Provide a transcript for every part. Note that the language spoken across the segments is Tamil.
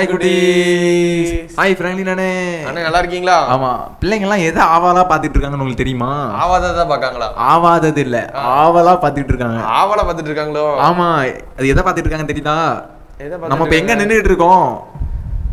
ஹாய் குட்டீஸ். ஹாய் ஃப்ரெண்ட்லி நானே. அண்ணே நல்லா இருக்கீங்களா? ஆமா, பிள்ளைங்க எல்லாம் எதை ஆவாலா பாத்துட்டு இருக்காங்கன்னு உங்களுக்கு தெரியுமா? ஆவாததான் பாக்காங்களா? ஆவாதது இல்ல, ஆவலா பாத்துட்டு இருக்காங்க. ஆவலா பாத்துட்டு இருக்காங்களோ? ஆமா, அது எதை பாத்துட்டு இருக்காங்க தெரியுதா? நம்ம இப்ப எங்க எங்க நின்னுட்டு இருக்கோம்?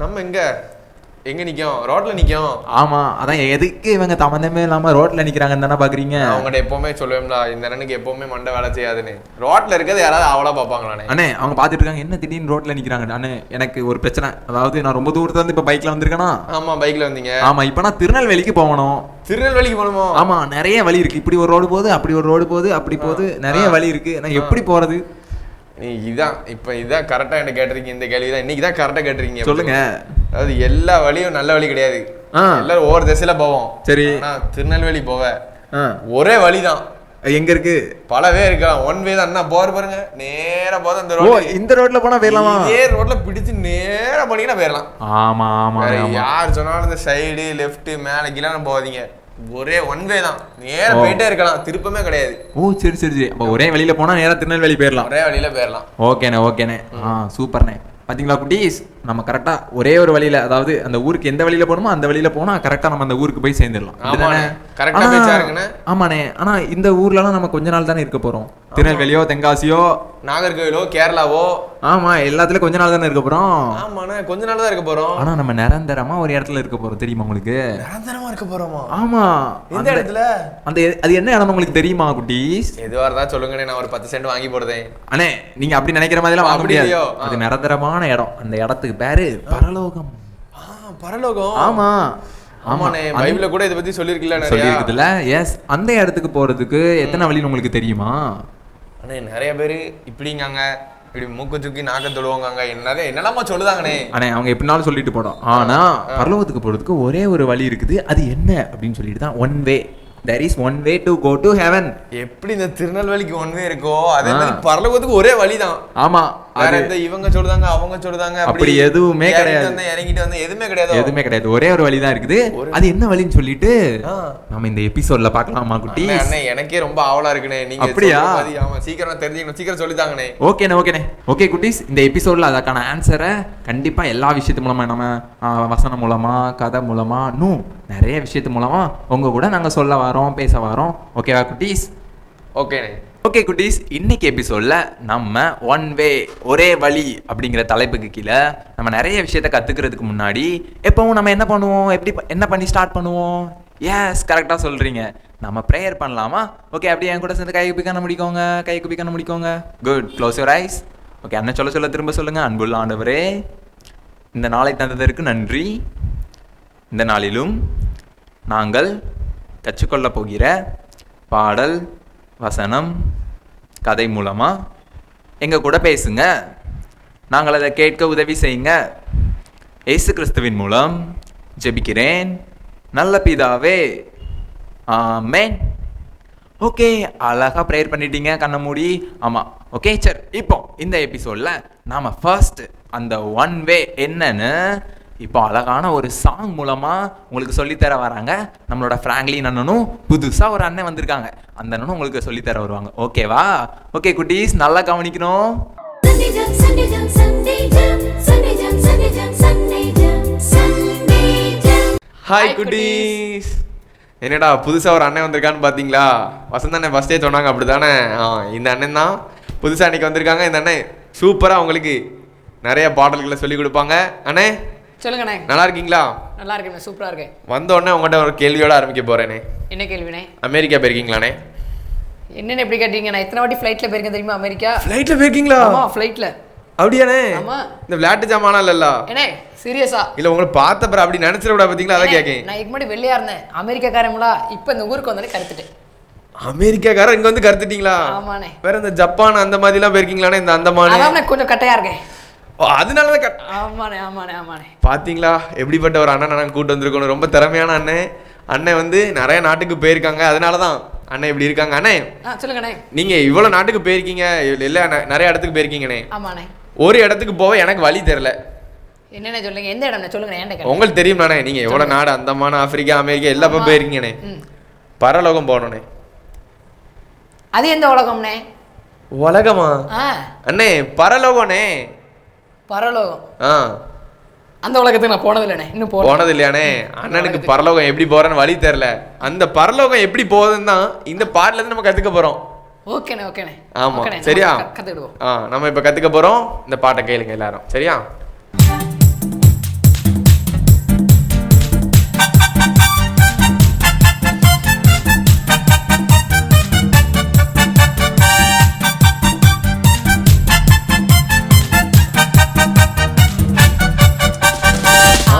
நம்ம எங்க நிக்கோம்? ரோட்ல நிக்கோம். ஆமா, அதான் எதுக்கு இவங்க சம்பந்தமே இல்லாம ரோட்ல நிக்கிறாங்கன்னு தானே பாக்குறீங்க. அவங்ககிட்ட எப்பவுமே சொல்லுவேன்டா, இந்த அண்ணனுக்கு எப்பவுமே மண்டை வேலை செய்யாதுன்னு. ரோட்ல இருக்கிறது யாராவது ஆவலா பாப்பாங்களானே? அண்ணே, அவங்க பாத்துட்டு இருக்காங்க, என்ன திடீர்னு ரோட்ல நிக்கிறாங்க. அண்ணே, எனக்கு ஒரு பிரச்சனை. அதாவது நான் ரொம்ப தூரத்துல இருந்து இப்ப பைக்ல வந்திருக்கேனா? ஆமா, பைக்ல வந்தீங்க. ஆமா, இப்ப நான் திருநெல்வேலிக்கு போகணும். திருநெல்வேலிக்கு போகணுமோ? ஆமா, நிறைய வழி இருக்கு. இப்படி ஒரு ரோடு போகுது, அப்படி ஒரு ரோடு போகுது, அப்படி போகுது, நிறைய வழி இருக்கு. நான் எப்படி போறது? இதான் கரெக்டா என்ன கேட்டிருக்கீங்க. இந்த கேள்விதான் இன்னைக்கு தான் கரெக்டா கேட்டிருக்கீங்க. சொல்லுங்க. அதாவது எல்லா வழியும் நல்ல வழி கிடையாது. எல்லாரும் ஒவ்வொரு திசையில போவோம். சரி, திருநெல்வேலி போவ ஒரே வழிதான். எங்க இருக்கு? பலவே இருக்கலாம். ஒன் வே தான். பாருங்க, நேரா போதும். இந்த ரோடு, இந்த ரோட்ல போனா போயிடலாமா? இதே ரோட்ல பிடிச்சு நேரா போனீங்கன்னா போயிடலாம். ஆமா ஆமா, யார் சொன்னாலும் இந்த சைடு லெஃப்ட் மேல கீழே போகாதீங்க. ஒரே ஒன் வே தான். நேரா போயிட்டே இருக்கலாம், திருப்பமே கிடையாது. ஓ சரி சரி சரி. அப்ப ஒரே வழியில போனா நேரா திருநெல்வேலி போயிடலாம். ஒரே வழியில போயிடலாம். ஓகேண்ணே ஓகேண்ணே. சூப்பர்ண்ணே. பாத்தீங்களா குட்டீஸ், நம்ம கரெக்டா ஒரே ஒரு வழியில, அதாவது அந்த ஊருக்கு எந்த வழியில போகணுமோ அந்த வழியில போனா கரெக்டா நம்ம அந்த ஊருக்கு போய் சேர்ந்துடலாம். ஆமாண்ணே. ஆனா இந்த ஊர்ல எல்லாம் நம்ம கொஞ்ச நாள் தானே இருக்க போறோம். திருநெல்வேலியோ, தென்காசியோ, நாகர்கோவிலோ, கேரளாவோ, ஆமா எல்லாத்துலயும் கொஞ்ச நாள் தானே இருக்க போறோம். ஆமாண்ணே, கொஞ்ச நாள் தான் இருக்க போறோம். ஆனா நம்ம நிரந்தரமா ஒரு இடத்துல இருக்க போறோம். தெரியுமா உங்களுக்கு? நிரந்தரமா இருக்க போறோமா? ஆமா. எந்த இடத்துல? அது என்ன இடம் உங்களுக்கு தெரியுமா குட்டீஸ்? எதுவா இருந்தா சொல்லுங்கண்ணே, நான் ஒரு 10 சென்ட் வாங்கி போடுறேன். அண்ணே, நீங்க அப்படி நினைக்கிற மாதிரி எல்லாம் வாங்க முடியாது. அது நிரந்தரமான இடம். அந்த இடத்துக்கு பேரு பரலோகம். பரலோகம்? ஆமா ஆமாண்ணே, பைபிள்ல கூட இத பத்தி சொல்லிருக்குதுல. எஸ், அந்த இடத்துக்கு போறதுக்கு எத்தனை வழின்னு உங்களுக்கு தெரியுமா? அண்ணே, நிறைய பேரு இப்படிங்காங்க, இப்படி மூக்கு சுக்கி நாக்க தொழுவாங்க, என்னெல்லாமா சொல்லுதாங்கண்ணே. அண்ணே, அவங்க எப்படினாலும் சொல்லிட்டு போடும். ஆனா பரலோகத்துக்கு போறதுக்கு ஒரே ஒரு வழி இருக்குது. அது என்ன அப்படின்னு சொல்லிட்டு தான் one way. There is one way to go to heaven. எப்படி இந்த திருநெல்வேலிக்கு ஒன் வே இருக்கோ, அதே மாதிரி பரலோகத்துக்கு ஒரே வழிதான். ஆமா, வேற எந்த இவங்க சொல்றாங்க அவங்க சொல்றாங்க அப்படி எதுவுமே கிடையாது. இறங்கிட்டு வந்து எதுவுமே கிடையாது. ஒரே ஒரு வழிதான் இருக்குது. அது என்ன வழின்னு சொல்லிட்டு நம்ம இந்த எபிசோட்ல பார்க்கலாமா குட்டி? அண்ணே, எனக்கே ரொம்ப ஆவலா இருக்குனே. நீங்க அப்படியா? ஆமா, சீக்கிரம் தெரிஞ்சுக்கணும், சீக்கிரம் சொல்லிதாங்கண்ணே. ஓகேண்ணே. ஓகே குட்டீஸ், இந்த எபிசோட்ல அதற்கான ஆன்சரை கண்டிப்பா எல்லா விஷயத்து மூலமா, நம்ம வசனம் மூலமா, கதை மூலமா, நிறைய விஷயத்து மூலமா உங்க கூட நாங்க சொல்ல வரோம், பேச வரோம். ஓகேவா குட்டீஸ்? ஓகேண்ணே. ஓகே குட்டீஸ், இன்னைக்கு எபிசோட்ல நம்ம ஒன் வே, ஒரே வழி அப்படிங்கிற தலைப்புக்கு கீழே நம்ம நிறைய விஷயத்த கத்துக்கிறதுக்கு முன்னாடி எப்பவும் நம்ம என்ன பண்ணுவோம், என்ன பண்ணி ஸ்டார்ட் பண்ணுவோம்? எஸ், கரெக்டா சொல்றீங்க, நம்ம ப்ரேயர் பண்ணலாமா? ஓகே, அப்படியே என் கூட சேர்ந்து கை குப்பிக்கான முடிக்கோங்க. Good, close your eyes. Okay, அண்ணன் சொல்ல திரும்ப சொல்லுங்க. அன்புள்ள ஆண்டவரே, இந்த நாளை தந்ததற்கு நன்றி. இந்த நாளிலும் நாங்கள் கற்றுக்கொள்ள போகிற பாடல், வசனம், கதை மூலமா எங்கள் கூட பேசுங்க. நாங்கள் அதை கேட்க உதவி செய்யுங்க. இயேசு கிறிஸ்துவின் மூலம் ஜெபிக்கிறேன் நல்ல பிதாவே, ஆமென். ஓகே, அழகாக ப்ரேயர் பண்ணிட்டீங்க கண்ணை மூடி. ஆமாம், ஓகே சரி. இப்போ இந்த எபிசோடில் நாம் ஃபர்ஸ்ட் அந்த ஒன் வே என்னன்னு இப்போ அழகான ஒரு சாங் மூலமா உங்களுக்கு சொல்லித்தர வராங்க. நம்மளோட ஃப்ராங்க்லின் அண்ணனும் புதுசா ஒரு அண்ணன் வந்திருக்காங்க. அந்த அண்ணனும் உங்களுக்கு சொல்லித்தர வருவாங்க. ஓகேவா? ஓகே குட்டீஸ், நல்லா கவனிக்கணும். ஹாய் குட்டீஸ். என்னடா புதுசா ஒரு அண்ணன் வந்திருக்கான்னு பாத்தீங்களா? வசந்த் அண்ணன் ஃபர்ஸ்டே சொன்னாங்க, அப்படிதானே? இந்த அண்ணன் தான் புதுசா அன்னைக்கு வந்திருக்காங்க. இந்த அண்ணன் சூப்பரா உங்களுக்கு நிறைய பாடல்களை சொல்லி கொடுப்பாங்க. அண்ணே சொல்லுங்கண்ணே, நல்லா இருக்கீங்களா? நல்லா இருக்கேன், சூப்பரா இருக்கேன். வந்த உடனே உங்கள்கிட்ட ஒரு கேள்வியோட ஆரம்பிக்க போறேனே. என்ன கேள்வினே? அமெரிக்கா போயிருக்கீங்களாண்ணே? என்னன்னு எப்படி கேட்டீங்க? நான் எத்தனை வாட்டி ஃப்ளைட்ல போயிருக்கேன் தெரியுமா? அமெரிக்கா ஃப்ளைட்ல போயிருக்கீங்களா? ஆமா, ஃப்ளைட்ல. அப்படியாண்ணே? ஆமா. இந்த விளையாட்டு ஜாமானா இல்ல என்ன சீரியஸா? இல்ல, உங்களை பார்த்த அப்புறம் அப்படி நினைச்சிட விட பாத்தீங்களா, அதான் கேட்கேன். நான் இதுக்கு முன்னாடி வெள்ளையா இருந்தேன், அமெரிக்காக்காரங்களா இப்போ இந்த ஊருக்கு வந்தோடனே கருத்துட்டேன். அமெரிக்காக்காரர் இங்க வந்து கருத்துட்டீங்களா? ஆமாண்ணே. வேற இந்த ஜப்பான் அந்த மாதிரி எல்லாம் போயிருக்கீங்களாண்ணே? இந்த அந்தமான் அதான் கொஞ்சம் கட்டையா இருக்கேன். அதனாலதான். ஆமாண்ணே. பாத்தீங்களா எப்படிப்பட்ட ஒரு அண்ணன் நான் கூட்டு வந்திருக்கணும். ரொம்ப திறமையான அண்ணன் வந்து நிறைய நாட்டுக்கு போயிருக்காங்க. அதனாலதான் அண்ணன் இப்படி இருக்காங்க. அண்ணே சொல்லுங்கண்ணே, நீங்க இவ்வளவு நாட்டுக்கு போயிருக்கீங்க இல்ல, நிறைய இடத்துக்கு போயிருக்கீங்கண்ணே. ஆமாண்ணே. ஒரு இடத்துக்கு போக எனக்கு வழி தெரியல. என்னென்ன சொல்லுங்க, எந்த இடம் சொல்லுங்க. உங்களுக்கு தெரியும் நானே, நீங்க எவ்வளவு நாடு, அந்தமான, ஆப்பிரிக்கா, அமெரிக்கா எல்லா போயிருக்கீங்கண்ணே. பரலோகம் போகணும்ண்ணே. அது எந்த உலகம்ண்ணே? உலகமா? அண்ணே பரலோகம்ண்ணே. பரலோகம்? அந்த உலகத்துக்கு நான் போனதில்லைண்ணே, இன்னும் போனது இல்லையானே? அண்ணனுக்கு பரலோகம் எப்படி போறேன்னு வழி தெரியல. அந்த பரலோகம் எப்படி போகுதுன்னு தான் இந்த பாட்டுல இருந்து நம்ம கத்துக்க போறோம். ஓகேண்ணே ஓகேண்ணே. ஆமா சரியா? கத்துக்கிடுவோம். நம்ம இப்ப கத்துக்க போறோம். இந்த பாட்டை கேளுங்க எல்லாரும், சரியா?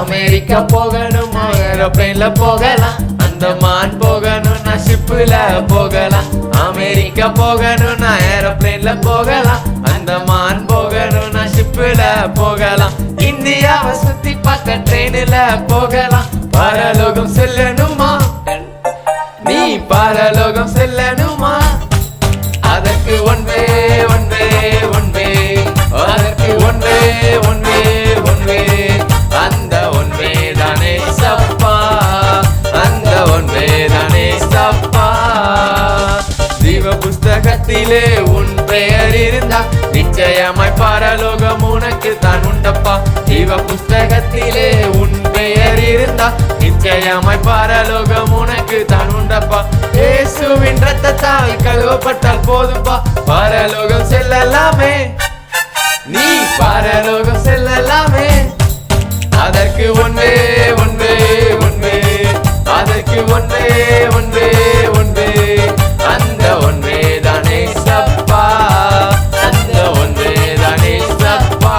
அமெரிக்கா போகணும், ஏரோப்ளேன்ல போகலாம். அந்தமான் போகணும், நான் ஷிப்ல போகலாம். அமெரிக்கா போகணும், நான் ஏரோப்ளேன்ல போகலாம். அந்தமான் போகணும், நான் ஷிப்ல போகலாம். இந்தியாவை சுத்தி பார்க்க ட்ரெயின்ல போகலாம். பரலோகம் செல்லணுமா? நீ பரலோகம் செல்லணுமா? அதற்கு ஒன்றே ஒன்றே ஒன்றே, அதற்கு ஒன்றே ஒன்றே ஒன்றே, அந்த ஒன்றே தானே சப்பா, அந்த ஒன்றே தானே சப்பா. ஜீவ புஸ்தகத்திலே உன் பெயர் இருந்தா நிச்சயமாய் பரலோகம் உனக்கு தான் உண்டப்பா. ஜீவ புஸ்தகத்திலே உன் பெயர் இருந்தா நிச்சயமாய் பரலோகம் உனக்கு தான் உண்டப்பா. இயேசுவின் ரத்தத்தால் கழுவப்பட்டால் போதும்பா, பரலோகம் செல்லலாமே, நீ பரலோகம் செல்லலாமே. அதற்கு ஒன்றே ஒன்றே ஒன்றே, அதற்கு ஒன்றே ஒன்றே ஒன்றே, அந்த ஒன்றே தானே சப்பா, அந்த ஒன்றே தானே சப்பா.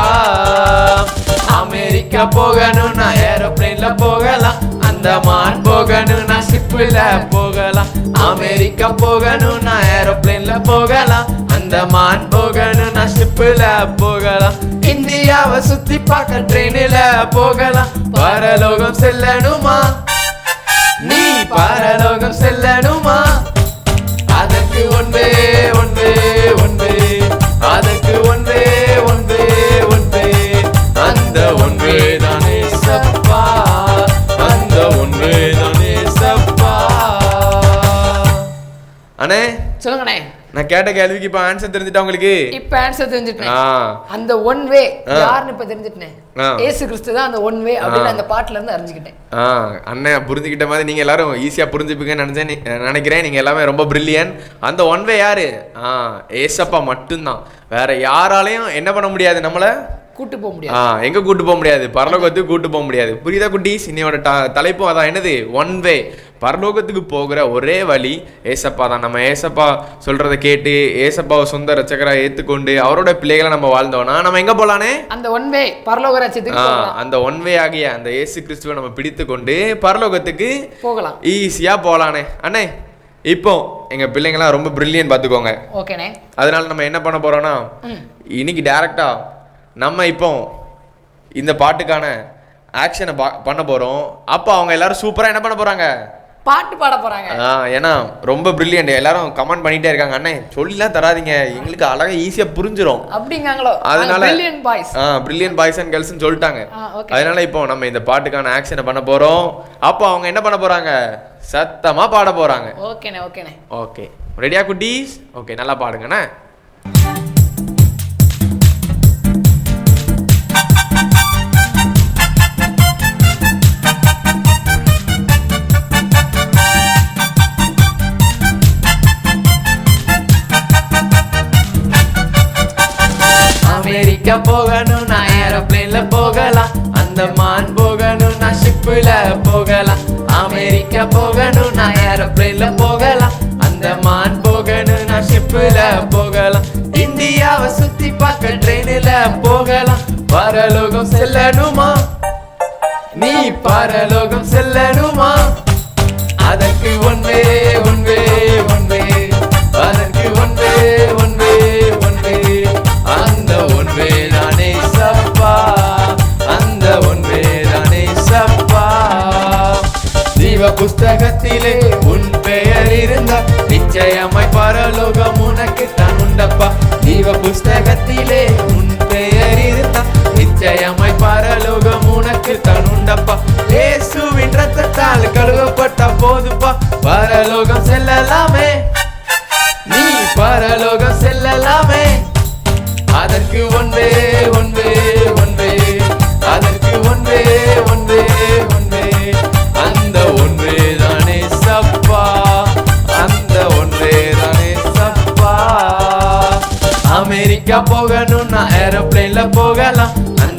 அமெரிக்கா போகணும், நான் ஏரோப்ளேன்ல போகலாம். அந்தமான் போகணும், நான் ஷிப்ல போகலாம். அமெரிக்கா போகணும், நான் ஏரோப்ளேன்ல போகலாம். அந்தமான் போகணும், நான் ஷிப்ல போகலாம். இந்தியாவை சுத்தி பார்க்க ட்ரெயின்ல போகலாம். பரலோகம் செல்லணுமா? நீ பரலோகம் செல்லணுமா? அதற்கு ஒன்றே ஒன்றே ஒன்றே, அதற்கு ஒன்றே ஒன்றே ஒன்றே, அந்த ஒன்றே தானே சப்பா, அந்த ஒன்றே தானே சப்பா. அண்ணே சொல்லுங்கண்ணே. நான் கேட்ட கேள்விக்கு இப்ப ஆன்சர் தெரிஞ்சுட்டா உங்களுக்கு? இப்ப ஆன்சர் தெரிஞ்சுட்டேன். அந்த ஒன் வே யாருன்னு இப்ப தெரிஞ்சுட்டேன். இயேசு கிறிஸ்து தான் அந்த ஒன் வே அப்படின்னு அந்த பாட்டுல இருந்து அறிஞ்சுக்கிட்டேன். அண்ணன் புரிஞ்சுக்கிட்ட மாதிரி நீங்க எல்லாரும் ஈஸியா புரிஞ்சுப்பீங்கன்னு நினைக்கிறேன். நீங்க எல்லாமே ரொம்ப பிரில்லியன். அந்த ஒன் வே யாரு? ஏசப்பா மட்டும்தான். வேற யாராலையும் என்ன பண்ண முடியாது, நம்மள கூட்டு போக முடியாது. எங்க கூட்டு போக முடியாது? பரலோகத்துக்கு கூட்டு போக முடியாது. புரியுதா குட்டீஸ்? இன்னையோட தலைப்பும் அதான். என்னது? One way. பரலோகத்துக்கு போகிற ஒரே வழி ஏசப்பா தான். நம்ம ஏசப்பா சொல்றதை கேட்டு ஏசப்பாவை சொந்த ரட்சகரா ஏத்துக்கொண்டு அவரோட பிள்ளைகளை நம்ம வாழ்ந்தோம்னா நம்ம எங்க போலானே? அந்த ஒன் வே பரலோக ராஜ்யத்துக்கு போகலாம். அந்த ஒன் வே ஆகிய அந்த இயேசு கிறிஸ்துவை நம்ம பிடித்து கொண்டு பரலோகத்துக்கு போகலாம், ஈஸியா போலானே. அண்ணே இப்போ எங்க பிள்ளைங்களாம் ரொம்ப பிரில்லியன் பாத்துக்கோங்க. ஓகேண்ணே. அதனால நம்ம என்ன பண்ண போறோம்னா இன்னைக்கு டைரக்டா நம்ம இப்போ இந்த பாட்டுக்கான ஆக்ஷனை பண்ண போறோம். அப்போ அவங்க எல்லாரும் சூப்பரா என்ன பண்ண போறாங்க? பாட்டு பாட போறாங்க. ஏன்னா ரொம்ப பிரில்லியன்ட். எல்லாரும் கமெண்ட் பண்ணிட்டே இருக்காங்க, அண்ணே சொல்லிலாம் தராதீங்க, எங்களுக்கு அழகா ஈஸியா புரிஞ்சிரும் அப்படிங்காங்களோ. அதனால brilliant boys brilliant boys and கேர்ள்ஸ்னு சொல்லிட்டாங்க. அதனால இப்போ நம்ம இந்த பாட்டுக்கான ஆக்ஷனை பண்ண போறோம். அப்போ அவங்க என்ன பண்ண போறாங்க? சத்தமா பாட போறாங்க. ஓகேண்ணே ஓகேண்ணே. ஓகே, ரெடியா குட்டீஸ்? ஓகே, நல்லா பாடுங்கண்ணே. அமெரிக்கா போகணும், நான் ஏரோப்ளேன்ல போகலாம். அந்தமான் போகணும், நான் ஷிப்ல போகலாம். அமெரிக்கா போகணும், நான் ஏரோப்ளேன்ல போகலாம். அந்தமான் போகணும், நான் ஷிப்ல போகலாம். இந்தியாவை சுத்தி பார்க்க ட்ரெயின்ல போகலாம். பரலோகம் செல்லணுமா? நீ பரலோகம் செல்லணுமா? அதற்கு ஒன்றே ஒன்றே ஒன்றே, அதற்கு ஒன்றே ஒன்றே ஒன்றே, அந்த ஒன்றே தானே சப்பா, அந்த ஒன்றே தானே சப்பா. ஜீவ புஸ்தகத்திலே உன் பெயர் இருந்தா நிச்சயமாய் பரலோகம் உனக்கு தான் உண்டப்பா. ஜீவ புஸ்தகத்திலே உன் பெயர் இருந்தா நிச்சயமாய் பரலோகம் உனக்கு தான் உண்டப்பா. இயேசுவின் ரத்தத்தால் கழுவப்பட்ட போதுப்பா, பரலோகம் செல்லலாமே, நீ பரலோகம் செல்லலாமே. அதற்கு ஒன்றே ஒன்றே ஒன்றே, அதற்கு ஒன்றே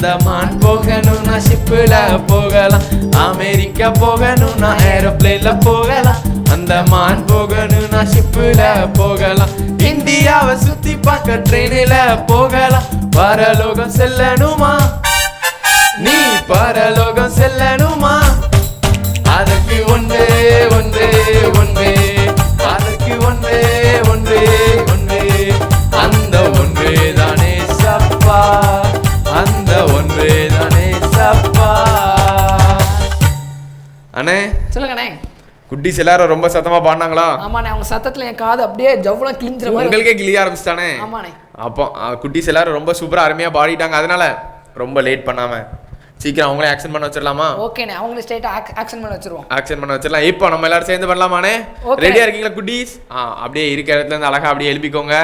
அந்தமான் போகணும்னா ஷிப்புல போகலாம், அமெரிக்கா போகணும்னா ஏரோப்ளேன்ல போகலாம், அந்தமான் போகணும்னா ஷிப்புல போகலாம், இந்தியாவை சுத்தி பார்க்க ட்ரெயினில போகலாம், பரலோகம் செல்லணுமா நீ பரலோகம் செல்லணுமா, அதற்கு ஒன்றே ஒன்றே ஒன்றே, அதற்கு ஒன்றே ஒன்றே ஒன்றே, அந்த ஒன்றே தானே சப்பா, அந்த ஒன்றே தானே சப்பா. அண்ணே சொல்லுங்கண்ணே. குட்டீஸ் எல்லாரும் ரொம்ப சத்தமா பாடினாங்களா? ஆமாண்ணே, அவங்க சத்தத்துல என் காது அப்படியே ஜவ்வளம் கிழிஞ்சிர மாதிரி. உங்களுக்கே கிளிய ஆரம்பிச்சிட்டானே? ஆமாண்ணே. அப்போ குட்டீஸ் எல்லாரும் ரொம்ப சூப்பரா அருமையா பாடிட்டாங்க, அதனால ரொம்ப லேட் பண்ணாம சீக்கிரம் அவங்களே ஆக்ஷன் பண்ண வச்சிடலாமா? ஓகேண்ணே, அவங்களே ஸ்ட்ரைட்டா ஆக்ஷன் பண்ண வச்சிருவோம். ஆக்ஷன் பண்ண வச்சிடலாம். இப்போ நம்ம எல்லாரும் சேர்ந்து பண்ணலாமாண்ணே? ரெடியா இருக்கீங்களா குட்டீஸ்? அப்படியே இருக்கிற இடத்துல இருந்து அழகா அப்படியே எழுப்பிக்கோங்க.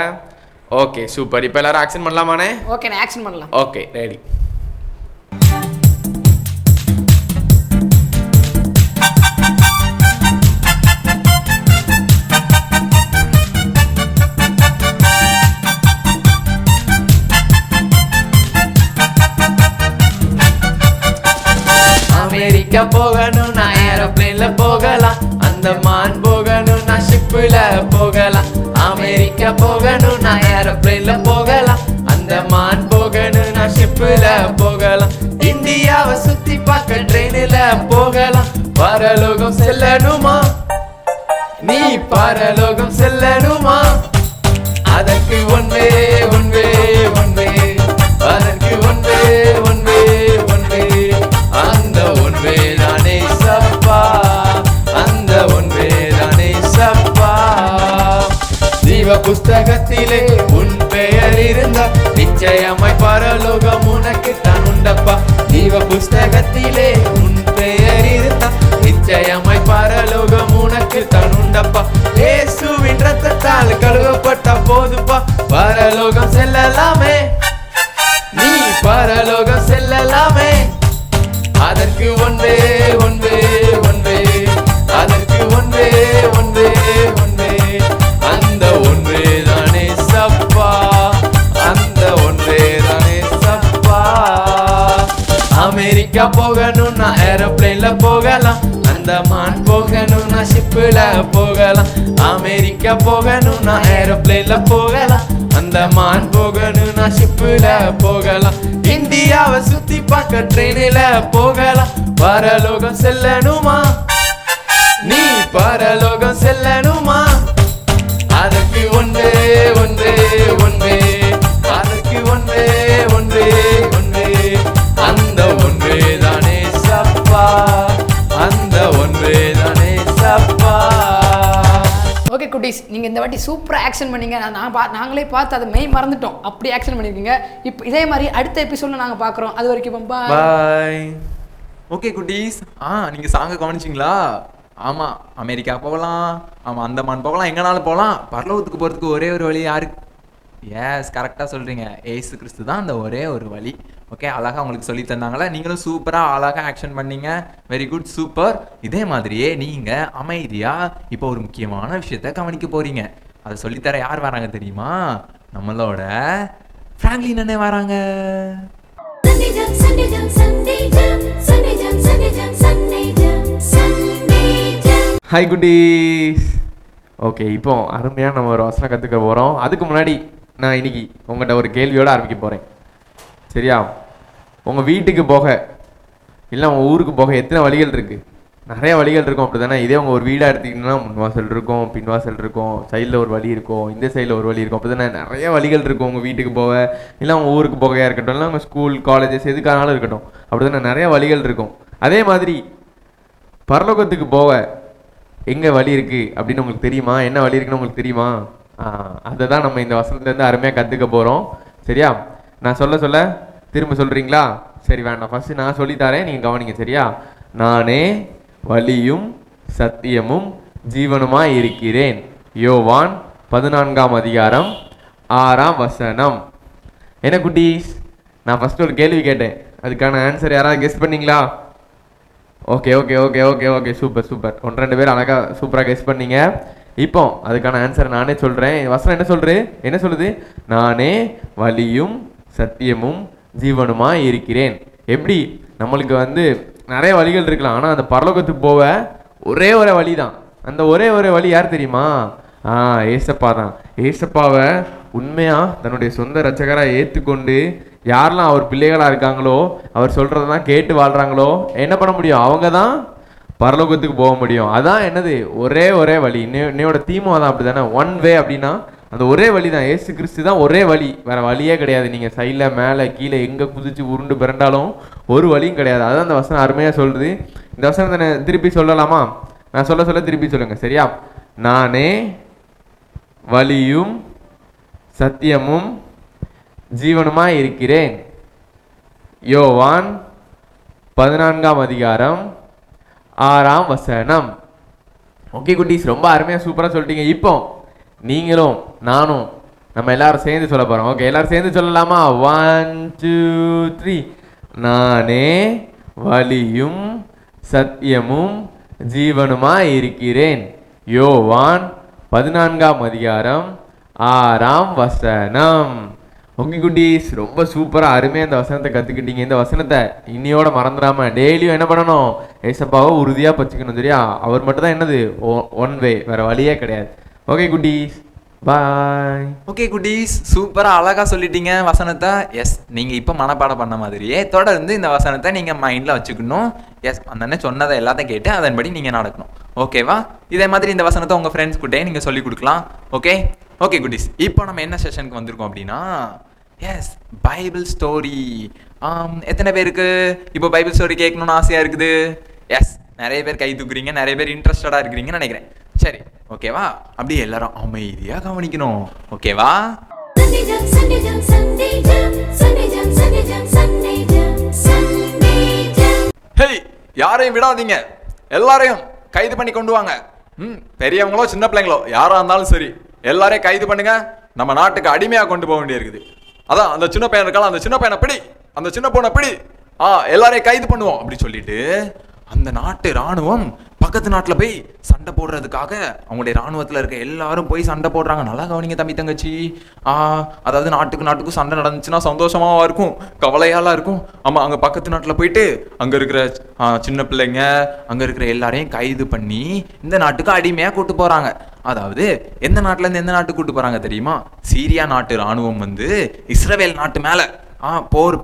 Okay super. இப்போ எல்லாரும் ஆக்ஷன் பண்ணலாமாண்ணே? ஓகேண்ணே, ஆக்ஷன் பண்ணலாம். Okay ready. அமெரிக்கா போகணும் நான் ஏரோப்ளேன்ல போகலாம், அந்தமான் போகணும் நான் ஷிப்புல போகலாம், அமெரிக்கா போகணும் நான் ஏரோப்ளேன்ல போகலாம், அந்தமான் போகணும் நான் ஷிப்புல போகலாம், இந்தியாவை சுத்தி பார்க்க ட்ரெயினில போகலாம், பரலோகம் செல்லணுமா நீ பரலோகம் செல்லணுமா, அதற்கு ஒன்றே ஒன்றே ஒன்றே, அதற்கு ஒன்றே ஒன்றே ஒன்றே, அந்த ஒன்றே தானே சப்பா, அந்த ஒன்றே தானே சப்பா. ஜீவ புஸ்தகத்திலே உன் பெயர் இருந்தால் நிச்சயமாய் பரலோகம் உனக்கு தான் உண்டப்பா, ஜீவ புஸ்தகத்திலே உன் பெயர் இருந்தால் நிச்சயமாய் பரலோகம் உனக்கு தான் உண்டப்பா, இயேசுவின் ரத்தத்தால் கழுவப்பட்ட போதுப்பா, பரலோகம் செல்லலாமே நீ பரலோகம் செல்லலாமே, அதற்கு ஒன்றே ஒன்றே ஒன்றே, அதற்கு ஒன்றே ஒன்றே ஒன்றே, அந்த ஒன்றே தானே சப்பா, அந்த ஒன்றே தானே சப்பா. அமெரிக்கா போகணும்னா ஏரோப்ளேன்ல போகலாம், அந்தமான் போகணும்னா ஷிப்புல போகலாம், அமெரிக்கா போகணும்னா ஏரோப்ளேன்ல போகலாம், அந்தமான் போகணும்னா ஷிப்புல போகலாம், இந்தியாவை சுத்தி பார்க்க ட்ரெயினில போகலாம், பரலோகம் செல்லணுமா நீ பரலோகம் செல்லணுமா, அதற்கு ஒன்றே ஒன்றே ஒன்றே, அதற்கு ஒன்றே ஒன்றே ஒன்றே, அந்த ஒன்றே தானே சப்பா, அந்த ஒன்றே தானே சப்பா. ஓகே குட்டீஸ், நீங்க இந்த வாட்டி சூப்பரா ஆக்ஷன் பண்ணீங்க. நாங்களே பார்த்து அதை மெய் மறந்துட்டோம், அப்படி ஆக்ஷன் பண்ணிருக்கீங்க. இப்போ இதே மாதிரி அடுத்த எபிசோட்ல நாங்க பாக்குறோம். அது வரைக்கும் பாய். ஓகே குட்டீஸ், நீங்க சாங்க கவனிச்சிங்களா? ஆமா, அமெரிக்கா போகலாம், ஆமா அந்தமான் போகலாம், எங்கனாலும் போகலாம், பரலோகத்துக்கு போறதுக்கு ஒரே ஒரு வழி யாரு? எஸ், கரெக்டாக சொல்றீங்க, ஏசு கிறிஸ்து தான் அந்த ஒரே ஒரு வழி. ஓகே, அழகா உங்களுக்கு சொல்லி தந்தாங்களா? நீங்களும் சூப்பரா அழகா ஆக்ஷன் பண்ணீங்க. Very good, super. இதே மாதிரியே நீங்க அமைதியா இப்போ ஒரு முக்கியமான விஷயத்த கவனிக்க போறீங்க. அதை சொல்லித்தர யார் வராங்க தெரியுமா? நம்மளோட பிராங்க்லின் அண்ணே வராங்க. ஹாய் குட்டீஸ். ஓகே, இப்போ அருமையாக நம்ம ஒரு வசனம் கற்றுக்க போகிறோம். அதுக்கு முன்னாடி நான் இன்னைக்கு உங்கள்கிட்ட ஒரு கேள்வியோடு ஆரம்பிக்க போகிறேன். சரியா? உங்கள் வீட்டுக்கு போக இல்லை உங்கள் ஊருக்கு போக எத்தனை வழிகள் இருக்குது? நிறைய வழிகள் இருக்கும், அப்படி தானே? இதே உங்கள் ஒரு வீடாக எடுத்திங்கன்னா முன்வாசல் இருக்கும், பின்வாசல் இருக்கும், சைடில் ஒரு வழி இருக்கும், இந்த சைடில் ஒரு வழி இருக்கும், அப்படி தானே? நிறைய வழிகள் இருக்கும் உங்கள் வீட்டுக்கு போக, இல்லை உங்கள் ஊருக்கு போகையாக இருக்கட்டும், இல்லை உங்கள் ஸ்கூல் காலேஜஸ் எதுக்கானாலும் இருக்கட்டும், அப்படி தானே? நிறைய வழிகள் இருக்கும். அதே மாதிரி பரலோகத்துக்கு போக எங்கே வழி இருக்குது அப்படின்னு உங்களுக்கு தெரியுமா? என்ன வழி இருக்குன்னு உங்களுக்கு தெரியுமா? அதை தான் நம்ம இந்த வசனத்துலேருந்து அருமையாக கற்றுக்க போகிறோம். சரியா? நான் சொல்ல திரும்ப சொல்கிறீங்களா? சரி, வேண்டாம், ஃபஸ்ட்டு நான் சொல்லித்தரேன், நீங்கள் கவனிங்க. சரியா? நானே வழியும் சத்தியமும் ஜீவனுமாய் இருக்கிறேன். யோவான் 14:6. என்ன குட்டீஸ், நான் ஃபஸ்ட்டு ஒரு கேள்வி கேட்டேன், அதுக்கான ஆன்சர் யாராவது கெஸ் பண்ணீங்களா? Okay okay okay okay okay super super. 1-2 பேர் அழகாக சூப்பராக கெஸ் பண்ணீங்க. இப்போ அதுக்கான ஆன்சர் நானே சொல்கிறேன். வசனம் என்ன சொல்லுது? நானே வழியும் சத்தியமும் ஜீவனுமா இருக்கிறேன். எப்படி நம்மளுக்கு வந்து நிறைய வழிகள் இருக்கலாம், ஆனால் அந்த பரலோகத்துக்கு போக ஒரே ஒரு வழி தான். அந்த ஒரே ஒரு வழி யார் தெரியுமா? ஏசப்பா தான். ஏசப்பாவை உண்மையாக தன்னுடைய சொந்த ரட்சகராக ஏற்றுக்கொண்டு யாரெல்லாம் அவர் பிள்ளைகளாக இருக்காங்களோ, அவர் சொல்கிறதெல்லாம் கேட்டு வாழ்கிறாங்களோ என்ன பண்ண முடியும்? அவங்க தான் பரலோகத்துக்கு போக முடியும். அதான் என்னது ஒரே வழி. இன்னையோட தீமும் அதான் அப்படி தானே, ஒன் வே அப்படின்னா அந்த ஒரே வழி தான். ஏசு கிறிஸ்து தான் ஒரே வழி, வேற வழியே கிடையாது. நீங்கள் சைடில் மேலே கீழே எங்கே குதிச்சு உருண்டு பிறண்டாலும் ஒரு வழியும் கிடையாது. அதான் அந்த வசனம் அருமையாக சொல்லுது. இந்த வசனத்தை திருப்பி சொல்லலாமா? நான் சொல்ல திருப்பி சொல்லுங்க, சரியா? நானே வழியும் சத்தியமும் ஜீவனுமாய் இருக்கிறேன். யோவான் 14ஆம் அதிகாரம் 6ஆம் வசனம். ஓகே குட்டீஸ், ரொம்ப அருமையாக சூப்பராக சொல்லிட்டீங்க. இப்போ நீங்களும் நானும் நம்ம எல்லாரும் சேர்ந்து சொல்ல போகிறோம். ஓகே, எல்லாரும் சேர்ந்து சொல்லலாமா? 1 2 3. நானே வழியும் சத்தியமும் ஜீவனுமாய் இருக்கிறேன். யோவான் 14ஆம் அதிகாரம் 6ஆம் வசனம். ஓகே குட்டீஸ், ரொம்ப சூப்பராக அருமையாக இந்த வசனத்தை கற்றுக்கிட்டீங்க. இந்த வசனத்தை இன்னையோட மறந்துடாமல் டெய்லியும் என்ன பண்ணணும்? ஏசப்பாவை உறுதியாக பச்சுக்கணும், சரியா? அவர் மட்டும் தான் என்னது ஒன் வே, வேறு வழியே கிடையாது. ஓகே குட்டீஸ், பாய். ஓகே குட்டீஸ், சூப்பராக அழகாக சொல்லிட்டீங்க வசனத்தை. எஸ், நீங்கள் இப்போ மனப்பாடம் பண்ண மாதிரியே தொடர்ந்து இந்த வசனத்தை நீங்கள் மைண்டில் வச்சுக்கணும். எஸ், அந்த சொன்னதை எல்லாத்தையும் கேட்டு அதன்படி நீங்கள் நடக்கணும். ஓகேவா? இதே மாதிரி இந்த வசனத்தை உங்கள் ஃப்ரெண்ட்ஸ் கிட்டே நீங்கள் சொல்லிக் கொடுக்கலாம். ஓகே ஓகே குட்டீஸ், இப்போ நம்ம என்ன செஷனுக்கு வந்திருக்கோம் அப்படின்னா, எஸ், பைபிள் ஸ்டோரி. எத்தனை பேருக்கு இப்போ பைபிள் ஸ்டோரி கேட்கணும்னு ஆசையாக இருக்குது? எஸ், நிறைய பேர் கை தூக்குறீங்க, நிறைய பேர் இன்ட்ரெஸ்டடாக இருக்கிறீங்கன்னு நினைக்கிறேன். சரி, ஓகேவா? அப்படியே எல்லாரும் அமைதியாக கவனிக்கணும். ஓகேவா? ஹேய், யாரையும் விடாதீங்க, எல்லாரையும் கைது பண்ணி கொண்டு வாங்க. பெரியவங்களோ சின்ன பிள்ளைங்களோ யாரா இருந்தாலும் சரி, எல்லாரையும் கைது பண்ணுங்க. நம்ம நாட்டுக்கு அடிமையா கொண்டு போக வேண்டியிருக்குது. அதான் அந்த சின்ன பையன் இருக்கலாம், அந்த சின்ன பையனை பிடி, அந்த சின்ன பொண்ணை பிடி, எல்லாரையும் கைது பண்ணுவோம் அப்படி சொல்லிட்டு அந்த நாட்டு ராணுவம் பக்கத்து நாட்டில் போய் சண்டை போடுறதுக்காக அவங்களுடைய ராணுவத்தில் இருக்க எல்லாரும் போய் சண்டை போடுறாங்க. நல்லா கவனிங்க தம்பி தங்கச்சி. அதாவது நாட்டுக்கும் சண்டை நடந்துச்சுன்னா சந்தோஷமாகவும் இருக்கும், கவலையாலாம் இருக்கும். ஆமாம், அங்கே பக்கத்து நாட்டில் போயிட்டு அங்கே இருக்கிற சின்ன பிள்ளைங்க, அங்கே இருக்கிற எல்லாரையும் கைது பண்ணி இந்த நாட்டுக்கு அடிமையாக கூட்டு போகிறாங்க. அதாவது எந்த நாட்டிலேருந்து எந்த நாட்டுக்கு கூட்டு போகிறாங்க தெரியுமா? சீரியா நாட்டு ராணுவம் வந்து இஸ்ரவேல் நாட்டு மேலே போர்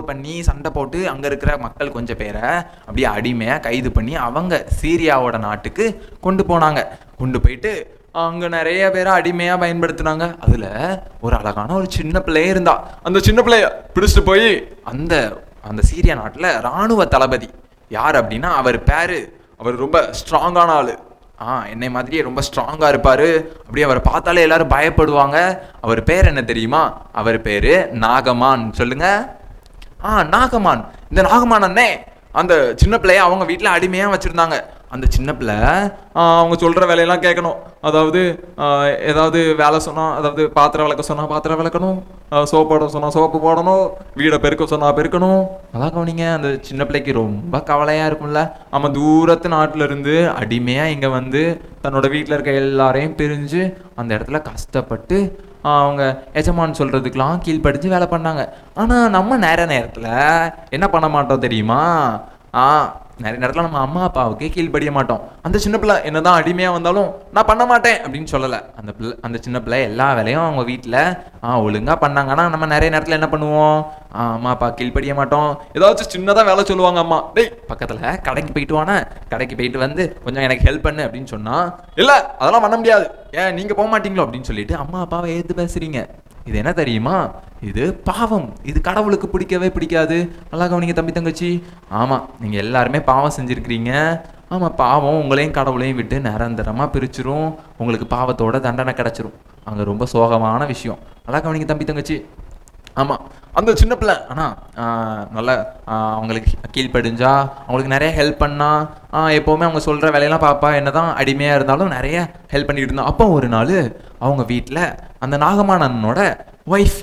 பண்ணி சண்டை போட்டு அங்கே இருக்கிற மக்கள் கொஞ்சம் பேரை அப்படியே அடிமையாக கைது பண்ணி அவங்க சீரியாவோட நாட்டுக்கு கொண்டு போனாங்க. கொண்டு போயிட்டு அங்கே நிறைய பேரை அடிமையாக பயன்படுத்தினாங்க. அதில் ஒரு அழகான ஒரு சின்ன பிள்ளைய இருந்தா. அந்த சின்ன பிள்ளைய பிடிச்சிட்டு போய் அந்த அந்த சீரியா நாட்டில் இராணுவ தளபதி யார் அப்படின்னா, அவர் ரொம்ப ஸ்ட்ராங்கான ஆள். என்னை மாதிரியே ரொம்ப ஸ்ட்ராங்காக இருப்பார். அப்படியே அவரை பார்த்தாலே எல்லாரும் பயப்படுவாங்க. அவர் பேர் என்ன தெரியுமா? அவர் பேர் நாகமான். சொல்லுங்க. நாகமான். இந்த நாகமான் அண்ணே அந்த சின்ன பிள்ளைய அவங்க வீட்டில் அடிமையாக வச்சுருந்தாங்க. அந்த சின்ன பிள்ளை அவங்க சொல்கிற வேலையெல்லாம் கேட்கணும். அதாவது ஏதாவது வேலை சொன்னால், அதாவது பாத்திரம் விளக்க சொன்னால் பாத்திரம் விளக்கணும், சோப்பு போட சொன்னால் சோப்பு போடணும், வீடை பெருக்க சொன்னால் பெருக்கணும். அதான் கவனிங்க, அந்த சின்ன பிள்ளைக்கு ரொம்ப கவலையாக இருக்கும்ல. நம்ம தூரத்து நாட்டில் இருந்து அடிமையாக இங்கே வந்து தன்னோட வீட்டில் இருக்க எல்லாரையும் பிரிஞ்சு அந்த இடத்துல கஷ்டப்பட்டு அவங்க எஜமான் சொல்கிறதுக்கெலாம் கீழ்ப்படிஞ்சு வேலை பண்ணாங்க. ஆனால் நம்ம நிறைய நேரத்தில் என்ன பண்ண மாட்டோம் தெரியுமா? நிறைய நேரத்தில் நம்ம அம்மா அப்பாவுக்கு கீழ்படிய மாட்டோம். அந்த சின்ன பிள்ளை என்னதான் அடிமையாக வந்தாலும் நான் பண்ண மாட்டேன் அப்படின்னு சொல்லலை. அந்த சின்ன பிள்ளை எல்லா வேலையும் அவங்க வீட்டில் ஒழுங்காக பண்ணாங்கன்னா நம்ம நிறைய நேரத்தில் என்ன பண்ணுவோம்? அம்மா அப்பா கீழ்படிய மாட்டோம். ஏதாச்சும் சின்னதாக வேலை சொல்லுவாங்க அம்மா, டேய் பக்கத்தில் கடைக்கு போயிட்டு வானே, கடைக்கு போயிட்டு வந்து கொஞ்சம் எனக்கு ஹெல்ப் பண்ணு அப்படின்னு சொன்னால், இல்லை அதெல்லாம் பண்ண முடியாது, ஏன் நீங்கள் போக மாட்டீங்களோ அப்படின்னு சொல்லிட்டு அம்மா அப்பாவை ஏற்று பேசுறீங்க. இது என்ன தெரியுமா? இது பாவம். இது கடவுளுக்கு பிடிக்கவே பிடிக்காது. நல்லா கவனிங்க தம்பி தங்கச்சி. ஆமாம், நீங்கள் எல்லாருமே பாவம் செஞ்சுருக்கிறீங்க. ஆமாம், பாவம் உங்களையும் கடவுளையும் விட்டு நிரந்தரமாக பிரிச்சிரும். உங்களுக்கு பாவத்தோட தண்டனை கிடச்சிரும். அங்கே ரொம்ப சோகமான விஷயம். நல்லா கவனிங்க தம்பி தங்கச்சி. ஆமாம், அந்த சின்ன பிள்ளை ஆனால் நல்லா அவங்களுக்கு கீழ்ப்படிஞ்சா, அவங்களுக்கு நிறைய ஹெல்ப் பண்ணால், எப்போவுமே அவங்க சொல்கிற வேலையெல்லாம் பாப்பா, என்ன தான் அடிமையாக இருந்தாலும் நிறைய ஹெல்ப் பண்ணிட்டு இருந்தா. அப்போ ஒரு நாள் அவங்க வீட்டில் அந்த நாகமானனோட ஒய்ஃப்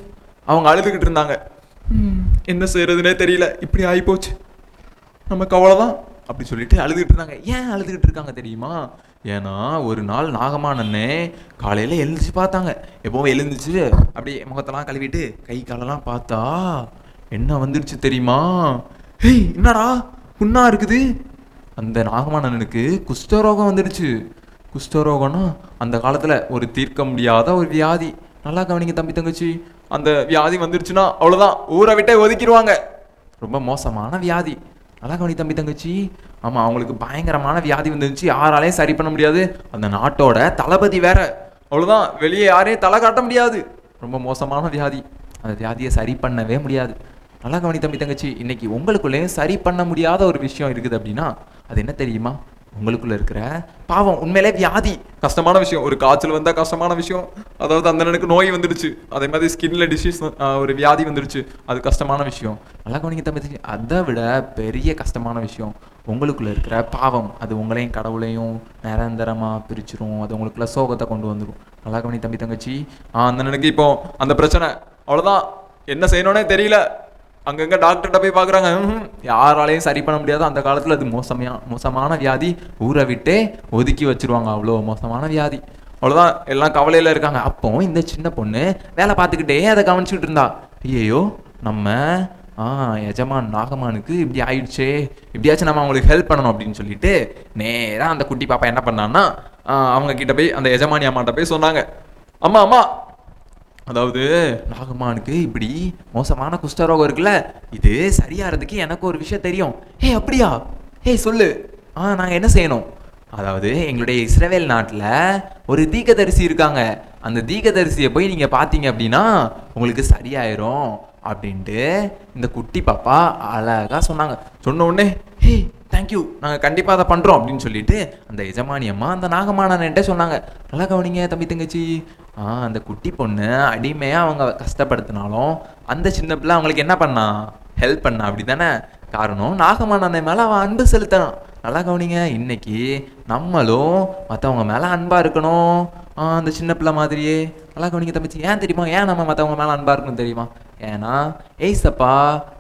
அவங்க அழுதுகிட்டு இருந்தாங்க. என்ன செய்யறதுனே தெரியல, இப்படி ஆகிப்போச்சு, நமக்கு அவ்வளோதான் அப்படி சொல்லிட்டு அழுதுகிட்டு இருந்தாங்க. ஏன் அழுதுகிட்டு இருக்காங்க தெரியுமா? ஏன்னா ஒரு நாள் நாகமானன்னே காலையில் எழுந்திரிச்சு பார்த்தாங்க. எப்போவும் எழுந்திரிச்சு அப்படி முகத்தெல்லாம் கழுவிட்டு கை காலெல்லாம் பார்த்தா என்ன வந்துருச்சு தெரியுமா? ஹேய், என்னடா புண்ணா இருக்குது? அந்த நாகமானனுக்கு குஷ்டரோகம் வந்துடுச்சு. குஷ்டரோகம்னா அந்த காலத்தில் ஒரு தீர்க்க முடியாத ஒரு வியாதி. நல்லா கவனிங்க தம்பி தங்கச்சி. அந்த வியாதி வந்துருச்சுன்னா அவ்வளோதான், ஊரை விட்டே ஒதுக்கிடுவாங்க. ரொம்ப மோசமான வியாதி. நல்லா கவனி தம்பி தங்கச்சி. ஆமாம், அவங்களுக்கு பயங்கரமான வியாதி வந்துருச்சு, யாராலையும் சரி பண்ண முடியாது. அந்த நாட்டோட தளபதி வேற. அவ்வளோதான், வெளியே யாரையும் தலை காட்ட முடியாது. ரொம்ப மோசமான வியாதி. அந்த வியாதியை சரி பண்ணவே முடியாது. நல்லா கவனி தம்பி தங்கச்சி. இன்னைக்கு உங்களுக்குள்ளேயும் சரி பண்ண முடியாத ஒரு விஷயம் இருக்குது அப்படின்னா அது என்ன தெரியுமா? உங்களுக்குள்ள இருக்கிற பாவம். உண்மையிலே வியாதி கஷ்டமான விஷயம். ஒரு காய்ச்சல் வந்தால் கஷ்டமான விஷயம். அதாவது அந்த எனக்கு நோய் வந்துடுச்சு, அதே மாதிரி ஸ்கின்ல டிசீஸ், ஒரு வியாதி வந்துடுச்சு, அது கஷ்டமான விஷயம். நல்லா கவனிக்க தம்பி. அதை விட பெரிய கஷ்டமான விஷயம் உங்களுக்குள்ள இருக்கிற பாவம். அது உங்களையும் கடவுளையும் நிரந்தரமாக பிரிச்சிரும். அது உங்களுக்குள்ள சோகத்தை கொண்டு வந்துடும். நல்லா கவனி தம்பி தங்கச்சி. அந்த எனக்கு இப்போ அந்த பிரச்சனை அவ்வளோதான், என்ன செய்யணும்னே தெரியல. அங்கங்கே டாக்டர்கிட்ட போய் பார்க்குறாங்க, யாராலையும் சரி பண்ண முடியாது. அந்த காலத்தில் அது மோசமான வியாதி. ஊரை விட்டே ஒதுக்கி வச்சிருவாங்க, அவ்வளோ மோசமான வியாதி. அவ்வளோதான், எல்லாம் கவலையில் இருக்காங்க. அப்போ இந்த சின்ன பொண்ணு வேலை பார்த்துக்கிட்டே அதை கவனிச்சுட்டு இருந்தா. ஐயோ, நம்ம எஜமான் நாகமானுக்கு இப்படி ஆயிடுச்சே, இப்படியாச்சும் நம்ம அவங்களுக்கு ஹெல்ப் பண்ணணும் அப்படின்னு சொல்லிட்டு நேராக அந்த குட்டி பாப்பா என்ன பண்ணான்னா, அவங்க கிட்ட போய் அந்த எஜமானி அம்மாட்ட போய் சொன்னாங்க, அம்மா அம்மா, அதாவது நாகமானுக்கு இப்படி மோசமான குஷ்டரோகம் இருக்குல்ல, இது சரியாகிறதுக்கு எனக்கு ஒரு விஷயம் தெரியும். அப்படியா? சொல்லு. நாங்கள் என்ன செய்யணும்? அதாவது எங்களுடைய இஸ்ரவேல் நாட்டில் ஒரு தீர்க்கதரிசி இருக்காங்க. அந்த தீர்க்கதரிசியை போய் நீங்கள் பார்த்தீங்க அப்படின்னா உங்களுக்கு சரியாயிரும் அப்படின்ட்டு இந்த குட்டி பாப்பா அழகாக சொன்னாங்க. சொன்ன உடனே தேங்க்யூ, நாங்கள் கண்டிப்பாக அதை பண்ணுறோம் அப்படின்னு சொல்லிட்டு அந்த எஜமானி அம்மா அந்த நாகமானன்ட்ட சொன்னாங்க. நல்லா கவனிங்க தம்பி தங்கச்சி. அந்த குட்டி பொண்ணு அடிமையாக அவங்க கஷ்டப்படுத்தினாலும் அந்த சின்ன பிள்ளை அவங்களுக்கு என்ன பண்ணா? ஹெல்ப் பண்ணா, அப்படி தானே? காரணம் நாகமானன் மேலே அவன் அன்பு செலுத்தணும். நல்லா கவனிங்க. இன்னைக்கு நம்மளும் மற்றவங்க மேலே அன்பாக இருக்கணும், அந்த சின்ன பிள்ளை மாதிரியே. நல்லா கவனிங்க தம்பிச்சு. ஏன் தெரியுமா? ஏன் நம்ம மற்றவங்க மேலே அன்பாக இருக்கணும் தெரியுமா? ஏன்னா ஏசப்பா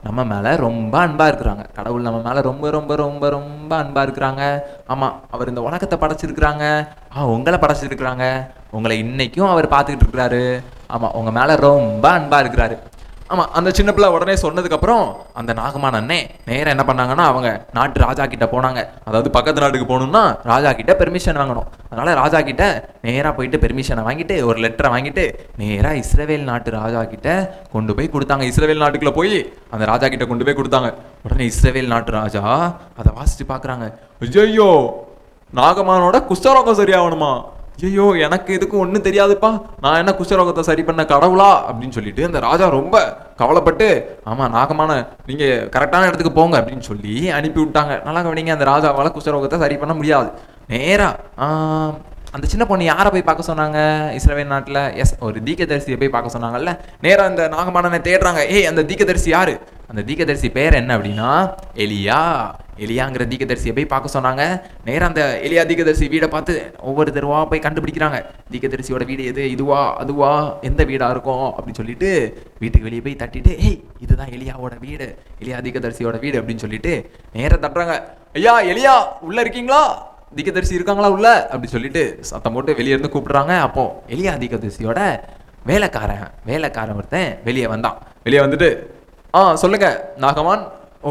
நம்ம மேலே ரொம்ப அன்பாக இருக்கிறாங்க. கடவுள் நம்ம மேலே ரொம்ப ரொம்ப ரொம்ப ரொம்ப அன்பாக இருக்கிறாங்க. ஆமாம், அவர் இந்த உலகத்தை படைச்சிருக்கிறாங்க, உங்களை படைச்சிருக்கிறாங்க. உங்களை இன்னைக்கும் அவர் பார்த்துக்கிட்டு இருக்கிறாரு. ஆமாம், உங்கள் மேலே ரொம்ப அன்பாக இருக்கிறாரு. ஆமாம், அந்த சின்ன பிள்ளை உடனே சொன்னதுக்கப்புறம் அந்த நாகமான அண்ணே நேராக என்ன பண்ணாங்கன்னா அவங்க நாட்டு ராஜா கிட்ட போனாங்க. அதாவது பக்கத்து நாட்டுக்கு போகணும்னா ராஜா கிட்ட பெர்மிஷன் வாங்கணும். அதனால ராஜா கிட்ட நேராக போயிட்டு பெர்மிஷனை வாங்கிட்டு ஒரு லெட்டரை வாங்கிட்டு நேராக இஸ்ரவேல் நாட்டு ராஜா கிட்ட கொண்டு போய் கொடுத்தாங்க. இஸ்ரவேல் நாட்டுக்குள்ள போய் அந்த ராஜா கிட்ட கொண்டு போய் கொடுத்தாங்க. உடனே இஸ்ரவேல் நாட்டு ராஜா அதை வாசிச்சு பார்க்குறாங்க. ஐயோ, நாகமானோட குஷ்டரோகம் சரியாகணுமா? ஐயோ, எனக்கு இதுக்கும் ஒன்றும் தெரியாதுப்பா, நான் என்ன குஷ்டரோகத்தை சரி பண்ண கடவுளா அப்படின்னு சொல்லிட்டு அந்த ராஜா ரொம்ப கவலைப்பட்டு, ஆமாம் நாகமான நீங்கள் கரெக்டான இடத்துக்கு போங்க அப்படின்னு சொல்லி அனுப்பி விட்டாங்க. நல்லா கவனிங்க. அந்த ராஜாவால் குஷ்டரோகத்தை சரி பண்ண முடியாது. நேராக அந்த சின்ன பொண்ணு யாரை போய் பார்க்க சொன்னாங்க? இஸ்ரவேல் நாட்டில் ஒரு தீர்க்கதரிசியை போய் பார்க்க சொன்னாங்கல்ல. நேராக அந்த நாகமானனை தேடுறாங்க. அந்த தீர்க்கதரிசி யாரு? அந்த தீர்க்கதரிசி பேர் என்ன அப்படின்னா எலியாங்கிற தீர்க்கதரிசியை போய் பார்க்க சொன்னாங்க. நேராக அந்த எலியா தீர்க்கதரிசி வீடை பார்த்து ஒவ்வொரு தெருவா போய் கண்டுபிடிக்கிறாங்க. தீர்க்கதரிசியோட வீடு எது, இதுவா அதுவா, எந்த வீடா இருக்கும் அப்படின்னு சொல்லிட்டு வீட்டுக்கு வெளியே போய் தட்டிட்டு இதுதான் எலியாவோட வீடு, எலியா தீர்க்கதரிசியோட வீடு அப்படின்னு சொல்லிட்டு நேராக தட்டுறாங்க. ஐயா, எலியா உள்ள இருக்கீங்களா? தீர்க்கதரிசி இருக்காங்களா உள்ள அப்படி சொல்லிட்டு சத்தம் போட்டு வெளியே இருந்து கூப்பிடுறாங்க. அப்போ எலியா தீர்க்கதரிசியோட வேலைக்காரன் ஒருத்தன் வெளியே வந்தான். வெளியே வந்துட்டு சொல்லுங்க நாகமான்.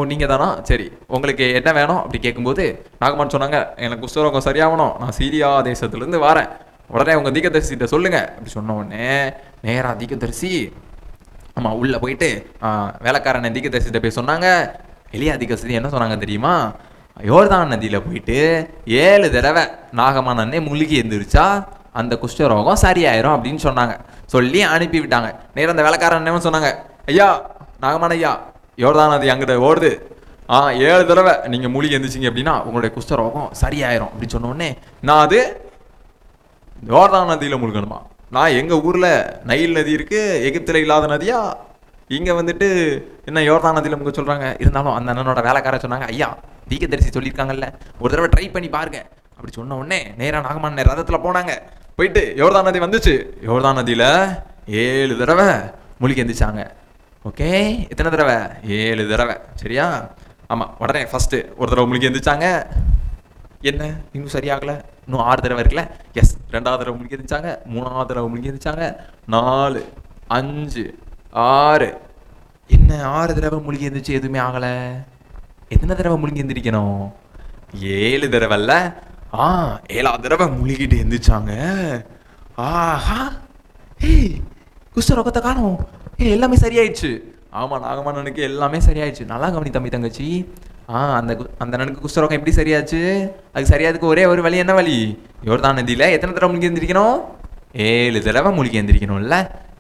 நீங்க தானா? சரி, உங்களுக்கு என்ன வேணும் அப்படி கேட்கும்போது நாகமான் சொன்னாங்க, எனக்கு குஷ்டரோகம் சரியாகணும், நான் சீரியா தேசத்துலேருந்து வரேன், உடனே உங்க தீர்க்கதரிசிகிட்ட சொல்லுங்க அப்படி சொன்ன உடனே நேராக தீர்க்கதரிசி உள்ளே போயிட்டு வேலைக்காரனை தீர்க்கதரிசிகிட்ட போய் சொன்னாங்க. எலியா தீர்க்கதரிசி என்ன சொன்னாங்க தெரியுமா? யோர்தான் நதியில் போயிட்டு 7 தடவை நாகமான அண்ணே முழுகி எழுந்திரிச்சா அந்த குஷ்டரோகம் சரியாயிரும் அப்படின்னு சொன்னாங்க. சொல்லி அனுப்பி விட்டாங்க. நேரம் அந்த வேலைக்காரன் அண்ணன் சொன்னாங்க, ஐயா நாகமான ஐயா, யோர்தான் நதி அங்கிட்ட ஓடுது, 7 தடவை நீங்கள் மூலிகை எழுந்திரிச்சிங்க அப்படின்னா உங்களுடைய குஷ்டரோகம் சரியாயிரும் அப்படின்னு சொன்ன உடனே நான் அது யோர்தான் நதியில் முழுகணுமா? நான் எங்கள் ஊரில் நைல் நதி இருக்குது, எகிப்தில் இல்லாத நதியா? இங்கே வந்துட்டு என்ன யோர்தான் நதியில் முழுக சொல்கிறாங்க. இருந்தாலும் அந்த அண்ணனோட வேலைக்காரர் சொன்னாங்க, ஐயா தீர்க்கதரிசி சொல்லியிருக்காங்கல்ல, ஒரு தடவை ட்ரை பண்ணி பாருங்க அப்படி சொன்ன உடனே நேராக நாகமான ரதத்தில் போனாங்க. போயிட்டு யோர்தான் நதி வந்துச்சு. யோர்தான் நதியில் 7 தடவை மூலிகை எழுந்திரிச்சாங்க. ஓகே, எத்தனை தடவை? 7 தடவை. சரியா? ஆமாம். உடனே ஃபஸ்ட்டு ஒரு தடவை மூலிகை எழுந்திரிச்சாங்க. என்ன இன்னும் சரியாகலை, இன்னும் 6 தடவை இருக்குல்ல? எஸ், 2வது தடவை மூலிகை எழுந்திரிச்சாங்க. 3வது தடவை மூலிகை எழுந்திரிச்சாங்க. 4, 5, 6, என்ன 6 தடவை முழுகி எழுந்திரிச்சு எதுவுமே ஆகலை. எத்தனை தடவை முழுங்கி எழுந்திரிக்கணும்? 7 தடவைல்ல. 7ஆவது தடவை முழுகிட்டு எழுந்திரிச்சாங்க. ஆஹா, ஏய் குஷ்டரோகத்தை காணோம். எல்லாமே சரியாயிடுச்சு. ஆமாம், நாகமானனுக்கு எல்லாமே சரியாயிடுச்சு. நல்லா கவனி தம்பி தங்கச்சி. அந்த நனுக்கு குஷ்டரோகம் எப்படி சரியாச்சு? அதுக்கு சரியாதுக்கு ஒரே ஒரு வழி. என்ன வழி? யோர்தான் நதியில் எத்தனை தடவை முழுகி எழுந்திரிக்கணும்? 7 தடவை முழுகி எழுந்திரிக்கணும்ல.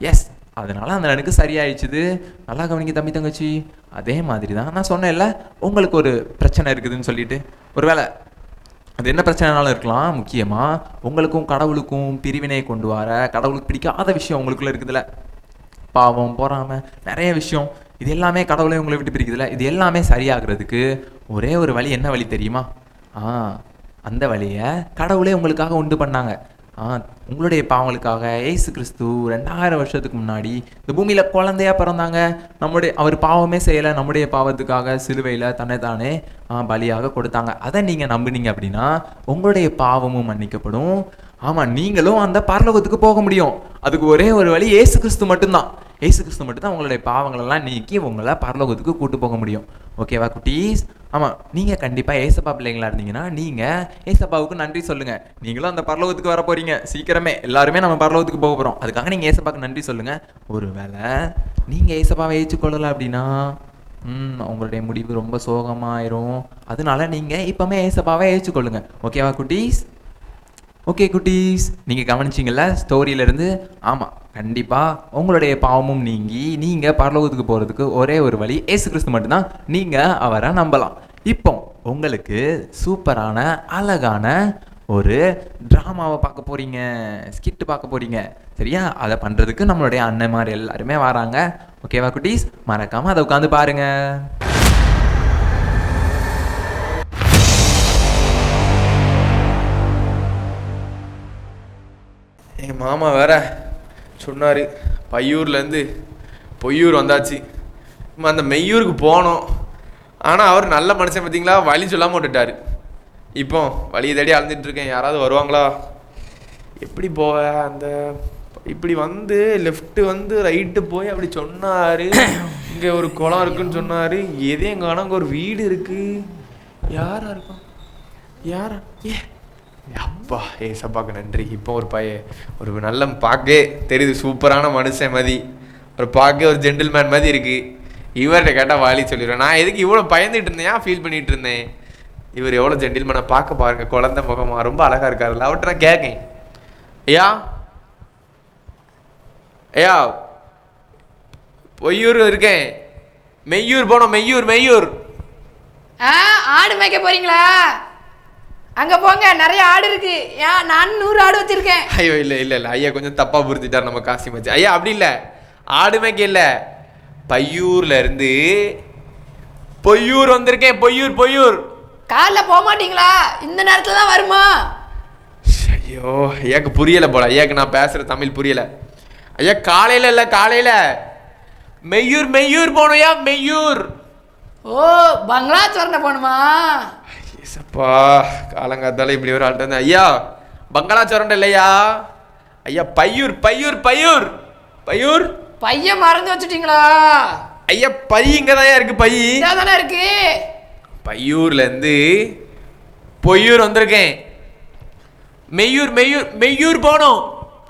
எஸ், அதனால அந்த நனுக்கு சரியாயிடுச்சுது. நல்லா கவனிங்க தம்பி தங்கச்சி. அதே மாதிரி தான் நான் சொன்னேன்ல, உங்களுக்கு ஒரு பிரச்சனை இருக்குதுன்னு சொல்லிட்டு. ஒருவேளை அது என்ன பிரச்சனைனாலும் இருக்கலாம். முக்கியமாக உங்களுக்கும் கடவுளுக்கும் பிரிவினை கொண்டு வர, கடவுளுக்கு பிடிக்காத விஷயம் உங்களுக்குள்ள இருக்குதுல்ல, பாவம், பொறாமை, நிறைய விஷயம். இது எல்லாமே கடவுளே உங்களை விட்டு பிரிக்குதுல்ல. இது எல்லாமே சரியாகிறதுக்கு ஒரே ஒரு வழி. என்ன வழி தெரியுமா? அந்த வழியை கடவுளே உங்களுக்காக உண்டு பண்ணாங்க. உங்களுடைய பாவங்களுக்காக ஏசு கிறிஸ்து 2000 வருஷத்துக்கு முன்னாடி இந்த பூமியில் குழந்தையா பிறந்தாங்க. அவர் பாவமே செய்யலை. நம்முடைய பாவத்துக்காக சிலுவையில் தன்னைத்தானே பலியாக கொடுத்தாங்க. அதை நீங்கள் நம்புனீங்க அப்படின்னா உங்களுடைய பாவமும் மன்னிக்கப்படும். ஆமாம், நீங்களும் அந்த பரலோகத்துக்கு போக முடியும். அதுக்கு ஒரே ஒரு வழி, ஏசு கிறிஸ்து மட்டும்தான். ஏசு கிறிஸ்து மட்டும்தான் உங்களுடைய பாவங்களெல்லாம் நீக்கி உங்களை பரலோகத்துக்கு கூட்டு போக முடியும். ஓகேவா குட்டீஸ்? ஆமாம், நீங்கள் கண்டிப்பாக ஏசப்பா பிள்ளைங்களா இருந்தீங்கன்னா நீங்கள் ஏசப்பாவுக்கு நன்றி சொல்லுங்கள். நீங்களும் அந்த பரலோகத்துக்கு வர போகிறீங்க சீக்கிரமே. எல்லாருமே நம்ம பரலோகத்துக்கு போக போகிறோம். அதுக்காக நீங்கள் ஏசப்பாவுக்கு நன்றி சொல்லுங்கள். ஒருவேளை நீங்கள் ஏசப்பாவை ஏற்றுக்கொள்ளலை அப்படின்னா உங்களுடைய முடிவு ரொம்ப சோகமாயிரும். அதனால நீங்கள் இப்போமே ஏசப்பாவை ஏற்றுக்கொள்ளுங்க. ஓகேவா குட்டீஸ்? ஓகே குட்டீஸ், நீங்கள் கவனிச்சிங்கல்ல ஸ்டோரியிலேருந்து? ஆமாம், கண்டிப்பாக உங்களுடைய பாவமும் நீங்கி நீங்கள் பரலோகத்துக்கு போகிறதுக்கு ஒரே ஒரு வழி, ஏசு கிறிஸ்து மட்டும்தான். நீங்கள் அவரை நம்பலாம். இப்போ உங்களுக்கு சூப்பரான அழகான ஒரு ட்ராமாவை பார்க்க போகிறீங்க, ஸ்கிட்டு பார்க்க போகிறீங்க. சரியா? அதை பண்ணுறதுக்கு நம்மளுடைய அண்ணன் மாதிரி எல்லாருமே வராங்க. ஓகேவா குட்டீஸ்? மறக்காமல் அதை உட்காந்து பாருங்கள். எங்கள் மாமா வேற சொன்னார், பையூர்லேருந்து பொய்யூர் வந்தாச்சு, அந்த மெய்யூருக்கு போனோம். ஆனால் அவர் நல்ல மனுஷன் பார்த்தீங்களா, வழி சொல்லாமல் விட்டுட்டார். இப்போ வழியை தேடி அலைஞ்சிட்ருக்கேன், யாராவது வருவாங்களா? எப்படி போவ? அந்த இப்படி வந்து லெஃப்ட்டு வந்து ரைட்டு போய் அப்படி சொன்னார். இங்கே ஒரு குளம் இருக்குன்னு சொன்னார். எதையும் காணோம். அங்கே ஒரு வீடு இருக்குது. யாரா இருக்கும்? யாரா? அப்பா, சப்பாக்கு நன்றி. இப்போ ஒரு நல்ல பார்க்கே தெரியுது, சூப்பரான மனுஷன் மாதிரி, ஒரு பார்க்க ஒரு ஜென்டில்மேன் மாதிரி இருக்குது. இவர்கிட்ட கேட்டால் வாலி சொல்லிடுவேன். நான் எதுக்கு இவ்வளோ பயந்துட்டு இருந்தேன், ஃபீல் பண்ணிகிட்டு இருந்தேன். இவர் எவ்வளோ ஜென்டில்மேனை பார்க்க பாருங்க, குழந்தை முகமா ரொம்ப அழகாக இருக்காருல்ல. அவர்கிட்ட நான் கேட்கேன், ஐயா பொய்யூர் இருக்கேன், மெய்யூர் போனோம், மெய்யூர். ஆடு மேய்க்க போறீங்களா? அங்க போங்க, நிறைய ஆடு இருக்கு. நான் 100 ஆடு வச்சிருக்கேன். ஐயோ இல்ல ஐயா கொஞ்சம் தப்பா புரிஞ்சுட்டார் நம்ம காசி மச்சி. ஐயா அப்படி இல்ல, ஆடு மேய்க்க இல்ல, பையூர்ல இருந்து பொய்யூர் வந்திருக்கேன். பொய்யூர் காலைல போக மாட்டீங்களா? இந்த நேரத்துல தான் வருமா? ஐயோ ஐயாக்கு புரியல போல, ஐயாக்கு நான் பேசுற தமிழ் புரியல. ஐயா காலையில இல்ல, காலையில மெய்யூர் போனோயா, மெய்யூர். ஓ, பங்களா சொன்ன போணுமா? ஏசப்பா, காலங்காத்தால இப்படி ஒரு ஆள்கிட்ட இருந்தேன். ஐயா பங்களாச்சோரண்ட இல்லையா ஐயா, பையூர். பையன் மறந்து வச்சுட்டீங்களா? ஐயா பை இங்கதான் இருக்கு, பை தானே இருக்கு. பையூர்ல இருந்து பொய்யூர் வந்திருக்கேன். மெய்யூர் போனோம்.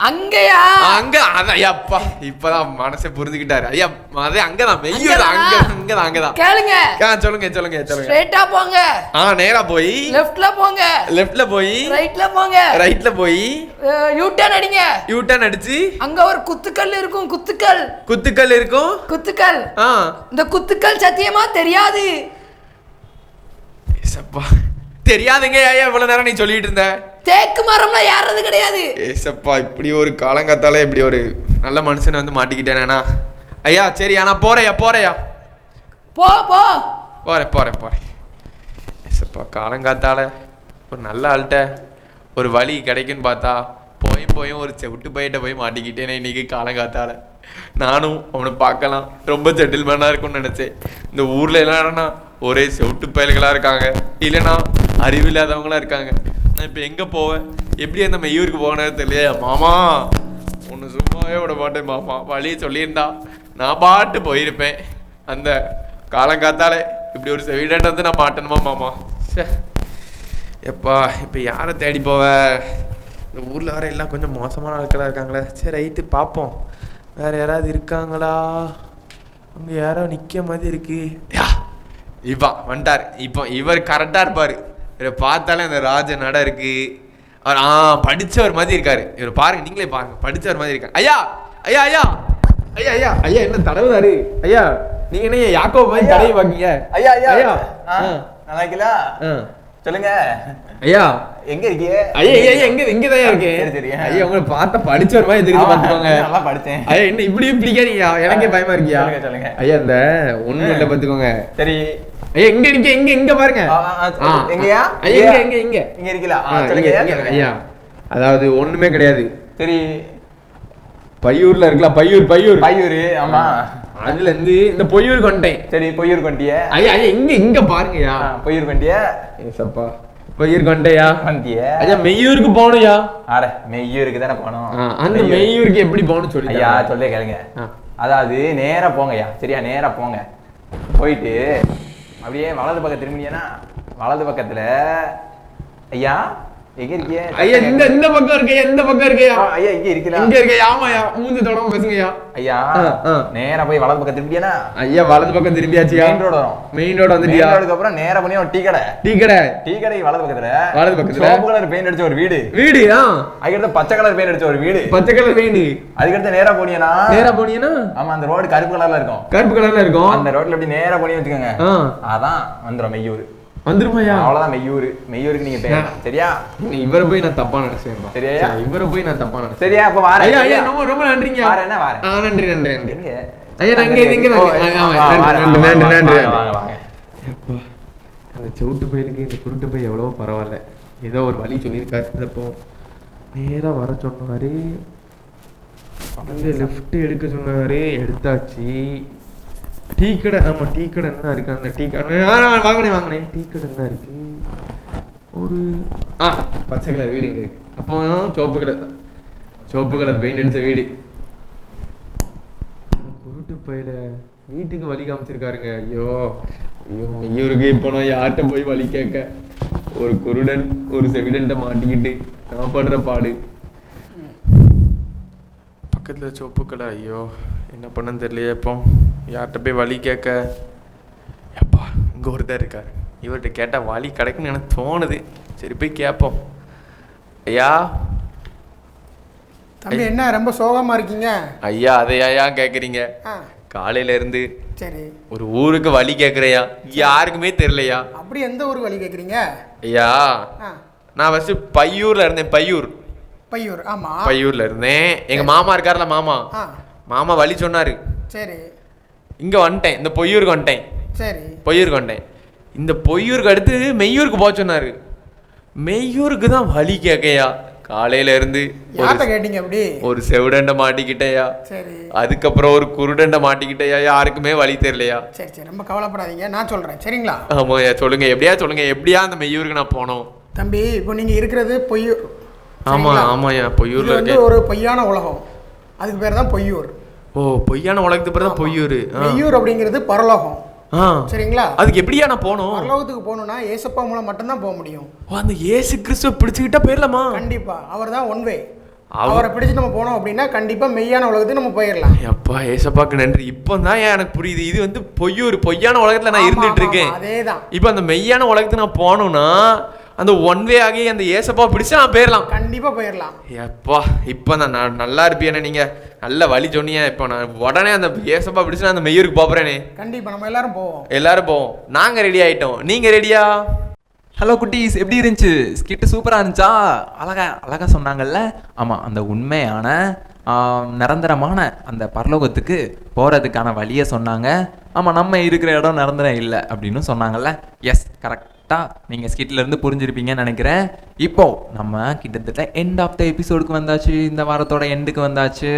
அங்கயா? அங்க அதான். ஐயாப்பா இப்பதான் மனசை புரிஞ்சுக்கிட்டாரு. ஐயா அதே அங்கதான், மெய்யூர் அங்கதான். கேளுங்க. சொல்லுங்க. ஸ்ட்ரைட்டா போங்க. நேரா போய் லெஃப்ட்ல போங்க. லெஃப்ட்ல போய் ரைட்ல போய் யூ டர்ன் அடிச்சு அங்க ஒரு குத்துக்கல் இருக்கும். குத்துக்கல் இருக்கும். இந்த குத்துக்கல் சத்தியமா தெரியாது. ஏசப்பா தெரியாதுங்க. ஐயா இவ்வளவு நேரம் நீ சொல்லிட்டு இருந்த தேக்கு மரம்லாம் ஏறது கிடையாது. ஏசப்பா, இப்படி ஒரு காலங்காத்தால இப்படி ஒரு நல்ல மனுஷனை வந்து மாட்டிக்கிட்டேனா? ஐயா சரி, ஆனா போறையா போறேன். ஏசப்பா, காலங்காத்தால ஒரு நல்ல ஆள்கிட்ட ஒரு வழி கிடைக்குன்னு பார்த்தா போயும் ஒரு செவிட்டு பையிட்ட போய் மாட்டிக்கிட்டேனே இன்னைக்கு காலங்காத்தால. நானும் அவனை பார்க்கலாம், ரொம்ப ஜென்டில்மேனாக இருக்கும்னு நினச்சேன். இந்த ஊரில் என்னன்னா ஒரே செவிட்டு பயல்களாக இருக்காங்க, இல்லைன்னா அறிவில்லாதவங்களாம் இருக்காங்க. நான் இப்போ எங்கே போவேன், எப்படி அந்த மெய்யூருக்கு போனது தெரியலையா? மாமா ஒன்று சும்மாவே விட மாட்டேன் மாமா, வழியை சொல்லியிருந்தா நான் பாட்டு போயிருப்பேன். அந்த காலங்காத்தாலே இப்படி ஒரு செவிடன்ட் வந்து நான் மாட்டணுமா மாமா? சே எப்பா இப்போ யாரை தேடி போவ? இந்த ஊரில் வர எல்லாம் கொஞ்சம் மோசமான ஆட்களாக இருக்காங்களே. சரி ரைட்டு பார்ப்போம், வேறு யாராவது இருக்காங்களா? அங்கே யாரோ நிற்க மாதிரி இருக்கு. இப்போ வந்துட்டார். இப்போ இவர் கரெக்டாக இருப்பார். இவரை பார்த்தாலே அந்த ராஜ நட இருக்கு. அவர் படித்தவர் மாதிரி இருக்காரு. இவர் பாருங்க, நீங்களே பாருங்க, படித்தவர் மாதிரி இருக்காரு. ஐயா ஐயா ஐயா ஐயா ஐயா ஐயா என்ன தடவுதாரு? ஐயா நீங்க என்ன யாக்கோ மாதிரி தடவை பாக்கீங்க? ஐயா ஐயா ஐயா நல்லா இருக்கீங்களா? சொல்லுங்க ஐயா. எங்க இருக்கீங்க? ஐயா ஐயா எங்கதான் இருக்கேன். சரி சரி ஐயா உங்களை பார்த்த படிச்ச ஒரு மாதிரி தெரியுது, பாத்துக்கோங்க. நல்லா படிச்சேன். ஐயா என்ன இப்படியும் பிடிக்காதீங்க, எனக்கே பயமா இருக்கியா? சொல்லுங்க. ஐயா இந்த ஒண்ணும் இல்ல பாத்துக்கோங்க. சரி ஐயா எங்க இருக்கீங்க? எங்க பாருங்க. எங்கயா? ஐயா எங்க எங்க இங்க இருக்கீங்களா? சொல்லுங்க ஐயா. அதாவது ஒண்ணுமே கிடையாது. சரி பையூர்ல இருக்கலாம். பையூர். ஆமா, அதுல இருந்து இந்த பொய்யூர் கொண்டேன். சரி பொய்யூர் கொண்டிய. ஐயா ஐயா இங்க பாருங்கயா. பொய்யூர் கொண்டிய. ஏசப்பா பொய்யூர் கொண்டையா வந்திய. ஐயா மெய்யூருக்கு போகணும்யா. அட மெய்யூருக்கு தானே போகணும். அந்த மெய்யூருக்கு எப்படி போகணும் சொல்லி ஐயா சொல்லே கேளுங்க. அதாவது நேரா போங்கய்யா. சரியா, நேரா போங்க. போயிட்டு அப்படியே வலது பக்கம் திரும்பினீங்கன்னா வலது பக்கத்துல ஐயா எங்க இருக்கீங்க? ஐயா இந்த பக்கம் இருக்கேன். எந்த பக்கம் இருக்கேயா? ஐயா இங்க இருக்கீங்களா? இங்க இருக்கேன். ஆமாயா, மூஞ்சி தொடமா பேசுங்கய்யா. ஐயா நேரா போய் வலது பக்கம் திரும்பியானா? ஐயா வலது பக்கம் திரும்பியாச்சியா? மெயின் ரோடு வரும். மெயின் ரோடு வந்துட்டியா? ரோடுக்கு அப்புறம் நேரா பண்ணி ஒரு டீ கடை வலது பக்கத்துல சோப்பு கலர் பெயிண்ட் அடிச்ச ஒரு வீடு. அதுக்கடுத்து பச்சை கலர் பெயிண்ட் அடிச்ச ஒரு வீடு. அதுக்கடுத்து நேரா போனீங்கன்னா ஆமா அந்த ரோடு கருப்பு கலர்ல இருக்கும். அந்த ரோட்ல எப்படி நேரா போனீங்க வச்சுக்கோங்க, அதான் வந்துரும் மெய்யூர். வந்துருமாயா? அவ்வளவுதான் மெய்யூருக்கு நீங்க பேர். சரியா? இவரை போய் நான் தப்பா நினைச்சேன். சரியா? இவரை போய் நான் தப்பா நினைச்சேன். சரியா? அப்ப வாரேன். ஐயா ஐயா ரொம்ப நன்றிங்க. வாரேன் வாரேன். நன்றி எங்க? ஐயா நான் இங்க நன்றி. வாங்க. அந்த செவுட்டு பையனுக்கு இந்த குருட்டு பை எவ்வளவோ பரவாயில்ல, ஏதோ ஒரு வழி சொல்லியிருக்காரு. இதப்போ நேரா வர சொன்னாரு, லெஃப்ட் எடுக்க சொன்னாரு, எடுத்தாச்சு. டீ கடை. ஆமா டீ கடை என்ன இருக்கு? அந்த டீ கடை வாங்கினேன். டீ கடை என்ன இருக்கு? ஒரு பச்சை கலர் வீடு இங்க இருக்கு. அப்போ சோப்பு கலர் பெயிண்ட் அடிச்ச வீடு. குருட்டு பையில வீட்டுக்கு வழி காமிச்சிருக்காருங்க. ஐயோ இவருக்கு இப்போ நான் யார்கிட்ட போய் வழி கேட்க? ஒரு குருடன் ஒரு செவிடன்ட்ட மாட்டிக்கிட்டு நான் படுற பாடு. பக்கத்துல சோப்பு கடை. ஐயோ என்ன பண்ணன்னு தெரியலையே. இப்போ யார்கிட்ட போய் வழி கேட்க? எப்பா இங்க ஒருத்தர் இருக்காரு, இவர்கிட்ட கேட்டா வழி கிடைக்குன்னு எனக்கு தோணுது. சரி போய் கேட்போம். ஐயா தம்பி என்ன ரொம்ப சோகமா இருக்கீங்க? ஐயா அதையா கேக்குறீங்க? காலையில இருந்து சரி ஒரு ஊருக்கு வழி கேக்குறையா, யாருக்குமே தெரியலையா. அப்படி எந்த ஊருக்கு வழி கேக்குறீங்க? ஐயா நான் ஃபர்ஸ்ட் பையூர்ல இருந்தேன். பையூர். ஆமா பையூர்ல இருந்தேன். எங்க மாமா இருக்காருல, மாமா வழி சொன்னாரு. சரி இங்க வந்துட்டேன். இந்த பொய்யூருக்கு வந்துட்டேன். சரி பொய்யூருக்கு வந்துட்டேன். இந்த பொய்யூருக்கு அடுத்து மெய்யூருக்கு போக சொன்னாரு. மெய்யூருக்கு தான் வழி கேட்கையா. காலையில இருந்து கேட்டீங்க? அப்படி ஒரு செவிடண்ட மாட்டிக்கிட்டயா, சரி அதுக்கப்புறம் ஒரு குருடண்ட மாட்டிக்கிட்டயா, யாருக்குமே வழி தெரியலையா. சரி ரொம்ப கவலைப்படாதீங்க, நான் சொல்றேன். சரிங்களா? ஆமாயா சொல்லுங்க. எப்படியா அந்த மெய்யூருக்கு நான் போனோம்? தம்பி இப்போ நீங்க இருக்கிறது பொய்யூர். ஆமாயா பொய்யூர்ல இருக்கு. ஒரு பொய்யான உலகம், அதுக்கு பேர் தான் பொய்யூர். ஓ பொய்யான உலகத்துக்கு பேர் தான் பொய்யூர். மெய்யூர் அப்படிங்கிறது பரலோகம். சரிங்களா? அதுக்கு எப்படியா நான் போகணும்? பரலோகத்துக்கு போகணும்னா ஏசப்பா மூலம் மட்டும்தான் போக முடியும். அந்த ஏசு கிறிஸ்துவ பிடிச்சுக்கிட்டா போயிடலாமா? கண்டிப்பா. அவர் தான் ஒன் வே. அவரை பிடிச்சு நம்ம போனோம் அப்படின்னா கண்டிப்பா மெய்யான உலகத்துக்கு நம்ம போயிடலாம். அப்பா ஏசப்பாக்கு நன்றி. இப்போ தான் எனக்கு புரியுது. இது வந்து பொய்யான உலகத்துல நான் இருந்துட்டு இருக்கேன். அதேதான். இப்போ அந்த மெய்யான உலகத்துக்கு நான் போகணும்னா அந்த ஒன் வே ஆகி அந்த ஏசப்பா பிடிச்சா நான் போயிடலாம். கண்டிப்பா போயிடலாம். எப்பா இப்போ நான் நல்லா இருப்பேனே, நீங்க நல்ல வழி சொன்னீங்க. இப்போ நான் உடனே அந்த ஏசப்பா பிடிச்சு நான் அந்த மெய்யூருக்கு போறேனே. கண்டிப்பா நம்ம எல்லாரும் போவோம். நாங்க ரெடி ஆயிட்டோம். நீங்க ரெடியா? ஹலோ குட்டீஸ், எப்படி இருந்துச்சு? ஸ்கிட்டு சூப்பராக இருந்துச்சா? அழகா சொன்னாங்கல்ல. ஆமாம், அந்த உண்மையான நிரந்தரமான அந்த பரலோகத்துக்கு போகிறதுக்கான வழியை சொன்னாங்க. ஆமாம், நம்ம இருக்கிற இடம் நிரந்தரம் இல்லை அப்படின்னு சொன்னாங்கல்ல. எஸ், கரெக்டாக நீங்கள் ஸ்கிட்லேருந்து புரிஞ்சிருப்பீங்கன்னு நினைக்கிறேன். இப்போ நம்ம கிட்டத்தட்ட எண்ட் ஆஃப் த எபிசோடுக்கு வந்தாச்சு. இந்த வாரத்தோட எண்டுக்கு வந்தாச்சு.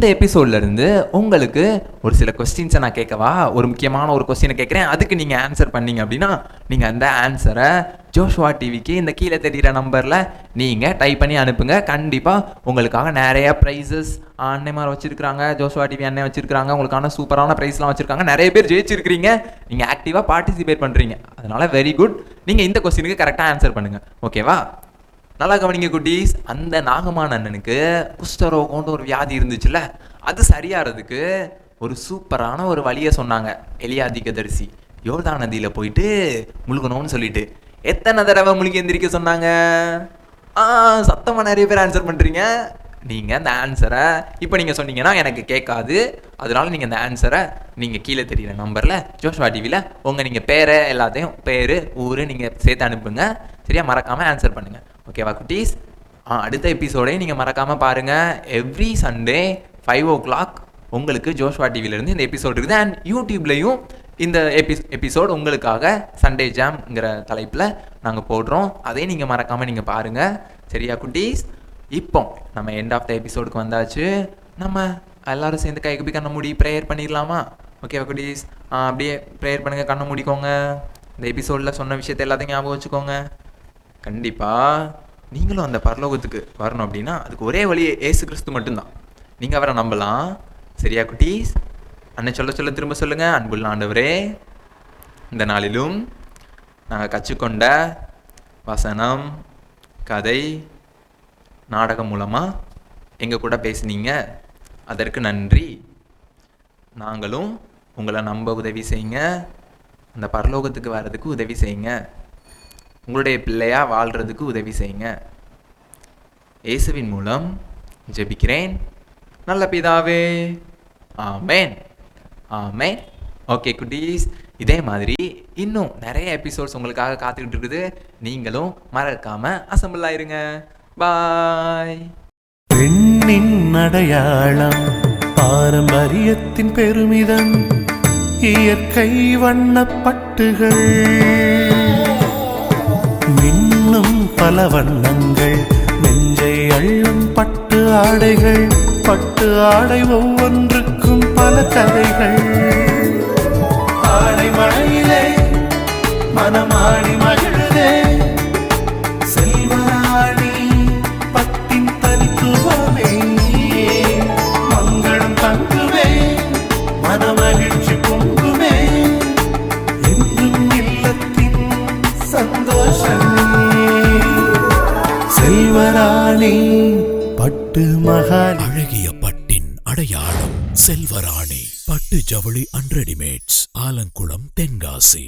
இந்த எபிசோட்ல இருந்து உங்களுக்கு ஒரு சில கொஸ்டின்ஸை நான் கேட்கவா? ஒரு முக்கியமான ஒரு கொஸ்டினை கேட்குறேன், அதுக்கு நீங்கள் ஆன்சர் பண்ணீங்க அப்படின்னா நீங்கள் அந்த ஆன்சரை ஜோஷ்வா டிவிக்கு இந்த கீழே தெரிகிற நம்பரில் நீங்கள் டைப் பண்ணி அனுப்புங்க. கண்டிப்பாக உங்களுக்காக நிறைய ப்ரைஸஸ் அன்னைமார் வச்சுருக்காங்க, ஜோஷ்வா டிவி அண்ணன் வச்சுருக்காங்க, உங்களுக்கான சூப்பரான ப்ரைஸ்லாம் வச்சுருக்காங்க. நிறைய பேர் ஜெயிச்சிருக்கிறீங்க, நீங்கள் ஆக்டிவாக பார்ட்டிசிபேட் பண்ணுறீங்க. அதனால் வெரி குட். நீங்கள் இந்த கொஸ்டினுக்கு கரெக்டாக ஆன்சர் பண்ணுங்கள். ஓகேவா? நல்லா கவனிங்க குட்டீஸ். அந்த நாகமான அண்ணனுக்கு குஷ்டரோகம்ன்ற ஒரு வியாதி இருந்துச்சுல்ல, அது சரியாகிறதுக்கு ஒரு சூப்பரான ஒரு வழியை சொன்னாங்க எலியா தீர்க்கதரிசி. யோர்தான் நதியில் போயிட்டு முழுகணும்னு சொல்லிட்டு எத்தனை தடவை முழுகி எந்திரிக்க சொன்னாங்க? சத்தமாக நிறைய பேர் ஆன்சர் பண்ணுறீங்க. நீங்கள் அந்த ஆன்சரை இப்போ நீங்கள் சொன்னீங்கன்னா எனக்கு கேட்காது. அதனால நீங்கள் அந்த ஆன்சரை நீங்கள் கீழே தெரிகிற நம்பரில் ஜோஷ்வா டிவியில் நீங்கள் பேரை எல்லாத்தையும் பேர் ஊர் நீங்கள் சேர்த்து அனுப்புங்க. சரியா? மறக்காமல் ஆன்சர் பண்ணுங்கள். ஓகேவா குட்டீஸ்? அடுத்த எபிசோடையும் நீங்கள் மறக்காமல் பாருங்கள். எவ்ரி சண்டே 5 o'clock உங்களுக்கு ஜோஷ்வா டிவிலேருந்து இந்த எபிசோட் இருக்குது. அண்ட் யூடியூப்லேயும் இந்த எபிசோட் உங்களுக்காக சண்டே ஜாம்ங்கிற தலைப்பில் நாங்கள் போடுறோம். அதையும் நீங்கள் மறக்காமல் நீங்கள் பாருங்கள். சரியா குட்டீஸ்? இப்போ நம்ம எண்ட் ஆஃப் த எபிசோடுக்கு வந்தாச்சு. நம்ம எல்லோரும் சேர்ந்து கை கப்பி கண்ண மூடி ப்ரேயர் பண்ணிடலாமா? ஓகேவா குட்டீஸ்? அப்படியே ப்ரேயர் பண்ணுங்கள், கண்ணை மூடிக்கோங்க. இந்த எபிசோடில் சொன்ன விஷயத்தை எல்லாத்தையும் ஞாபகம் வச்சுக்கோங்க. கண்டிப்பாக நீங்களும் அந்த பரலோகத்துக்கு வரணும் அப்படின்னா அதுக்கு ஒரே வழி ஏசு கிறிஸ்து மட்டும்தான். நீங்கள் அவரை நம்பலாம். சரியா குட்டீஸ்? அண்ணன் சொல்ல திரும்ப சொல்லுங்கள். அன்புள்ள ஆண்டவரே, இந்த நாளிலும் நாங்கள் கற்றுக்கொண்ட வசனம், கதை, நாடகம் மூலமாக எங்கள் கூட பேசுனீங்க. அதற்கு நன்றி. நாங்களும் உங்களை நம்ப உதவி செய்யுங்க, அந்த பரலோகத்துக்கு வர்றதுக்கு உதவி செய்யுங்க, உங்களுடைய பிள்ளையாக வாழ்கிறதுக்கு உதவி செய்யுங்க. இயேசுவின் மூலம் ஜெபிக்கிறேன் நல்ல பிதாவே. ஆமேன், ஆமேன். ஓகே குட்டீஸ், இதே மாதிரி இன்னும் நிறைய எபிசோட்ஸ் உங்களுக்காக காத்துக்கிட்டு இருக்குது. நீங்களும் மறக்காமல் அசம்பிள் ஆயிருங்க. பாய். பெண்ணின் அடையாளம், பாரம்பரியத்தின் பெருமிதம், இயற்கை வண்ணப்பட்டுகள், மின்னும் பல வண்ணங்கள், நெஞ்சை அள்ளும் பட்டு ஆடைகள், பட்டு ஆடை ஒவ்வொன்றுக்கும் பல கதைகள். ஆடை மழையிலே மனமாடி மகிழுதே, செல்வராணி பட்டின் தனித்துவமே, மங்களம் தங்குவே, மனமகிழ்ச்சி பொங்குமே, என்றும் இல்லத்தின் சந்தோஷமே. செல்வராணி பட்டு மகால், அழகிய பட்டின் அடையாளம் செல்வராணி பட்டு ஜவுளி அண்ட் ரெடிமேட்ஸ், ஆலங்குளம், தென்காசி.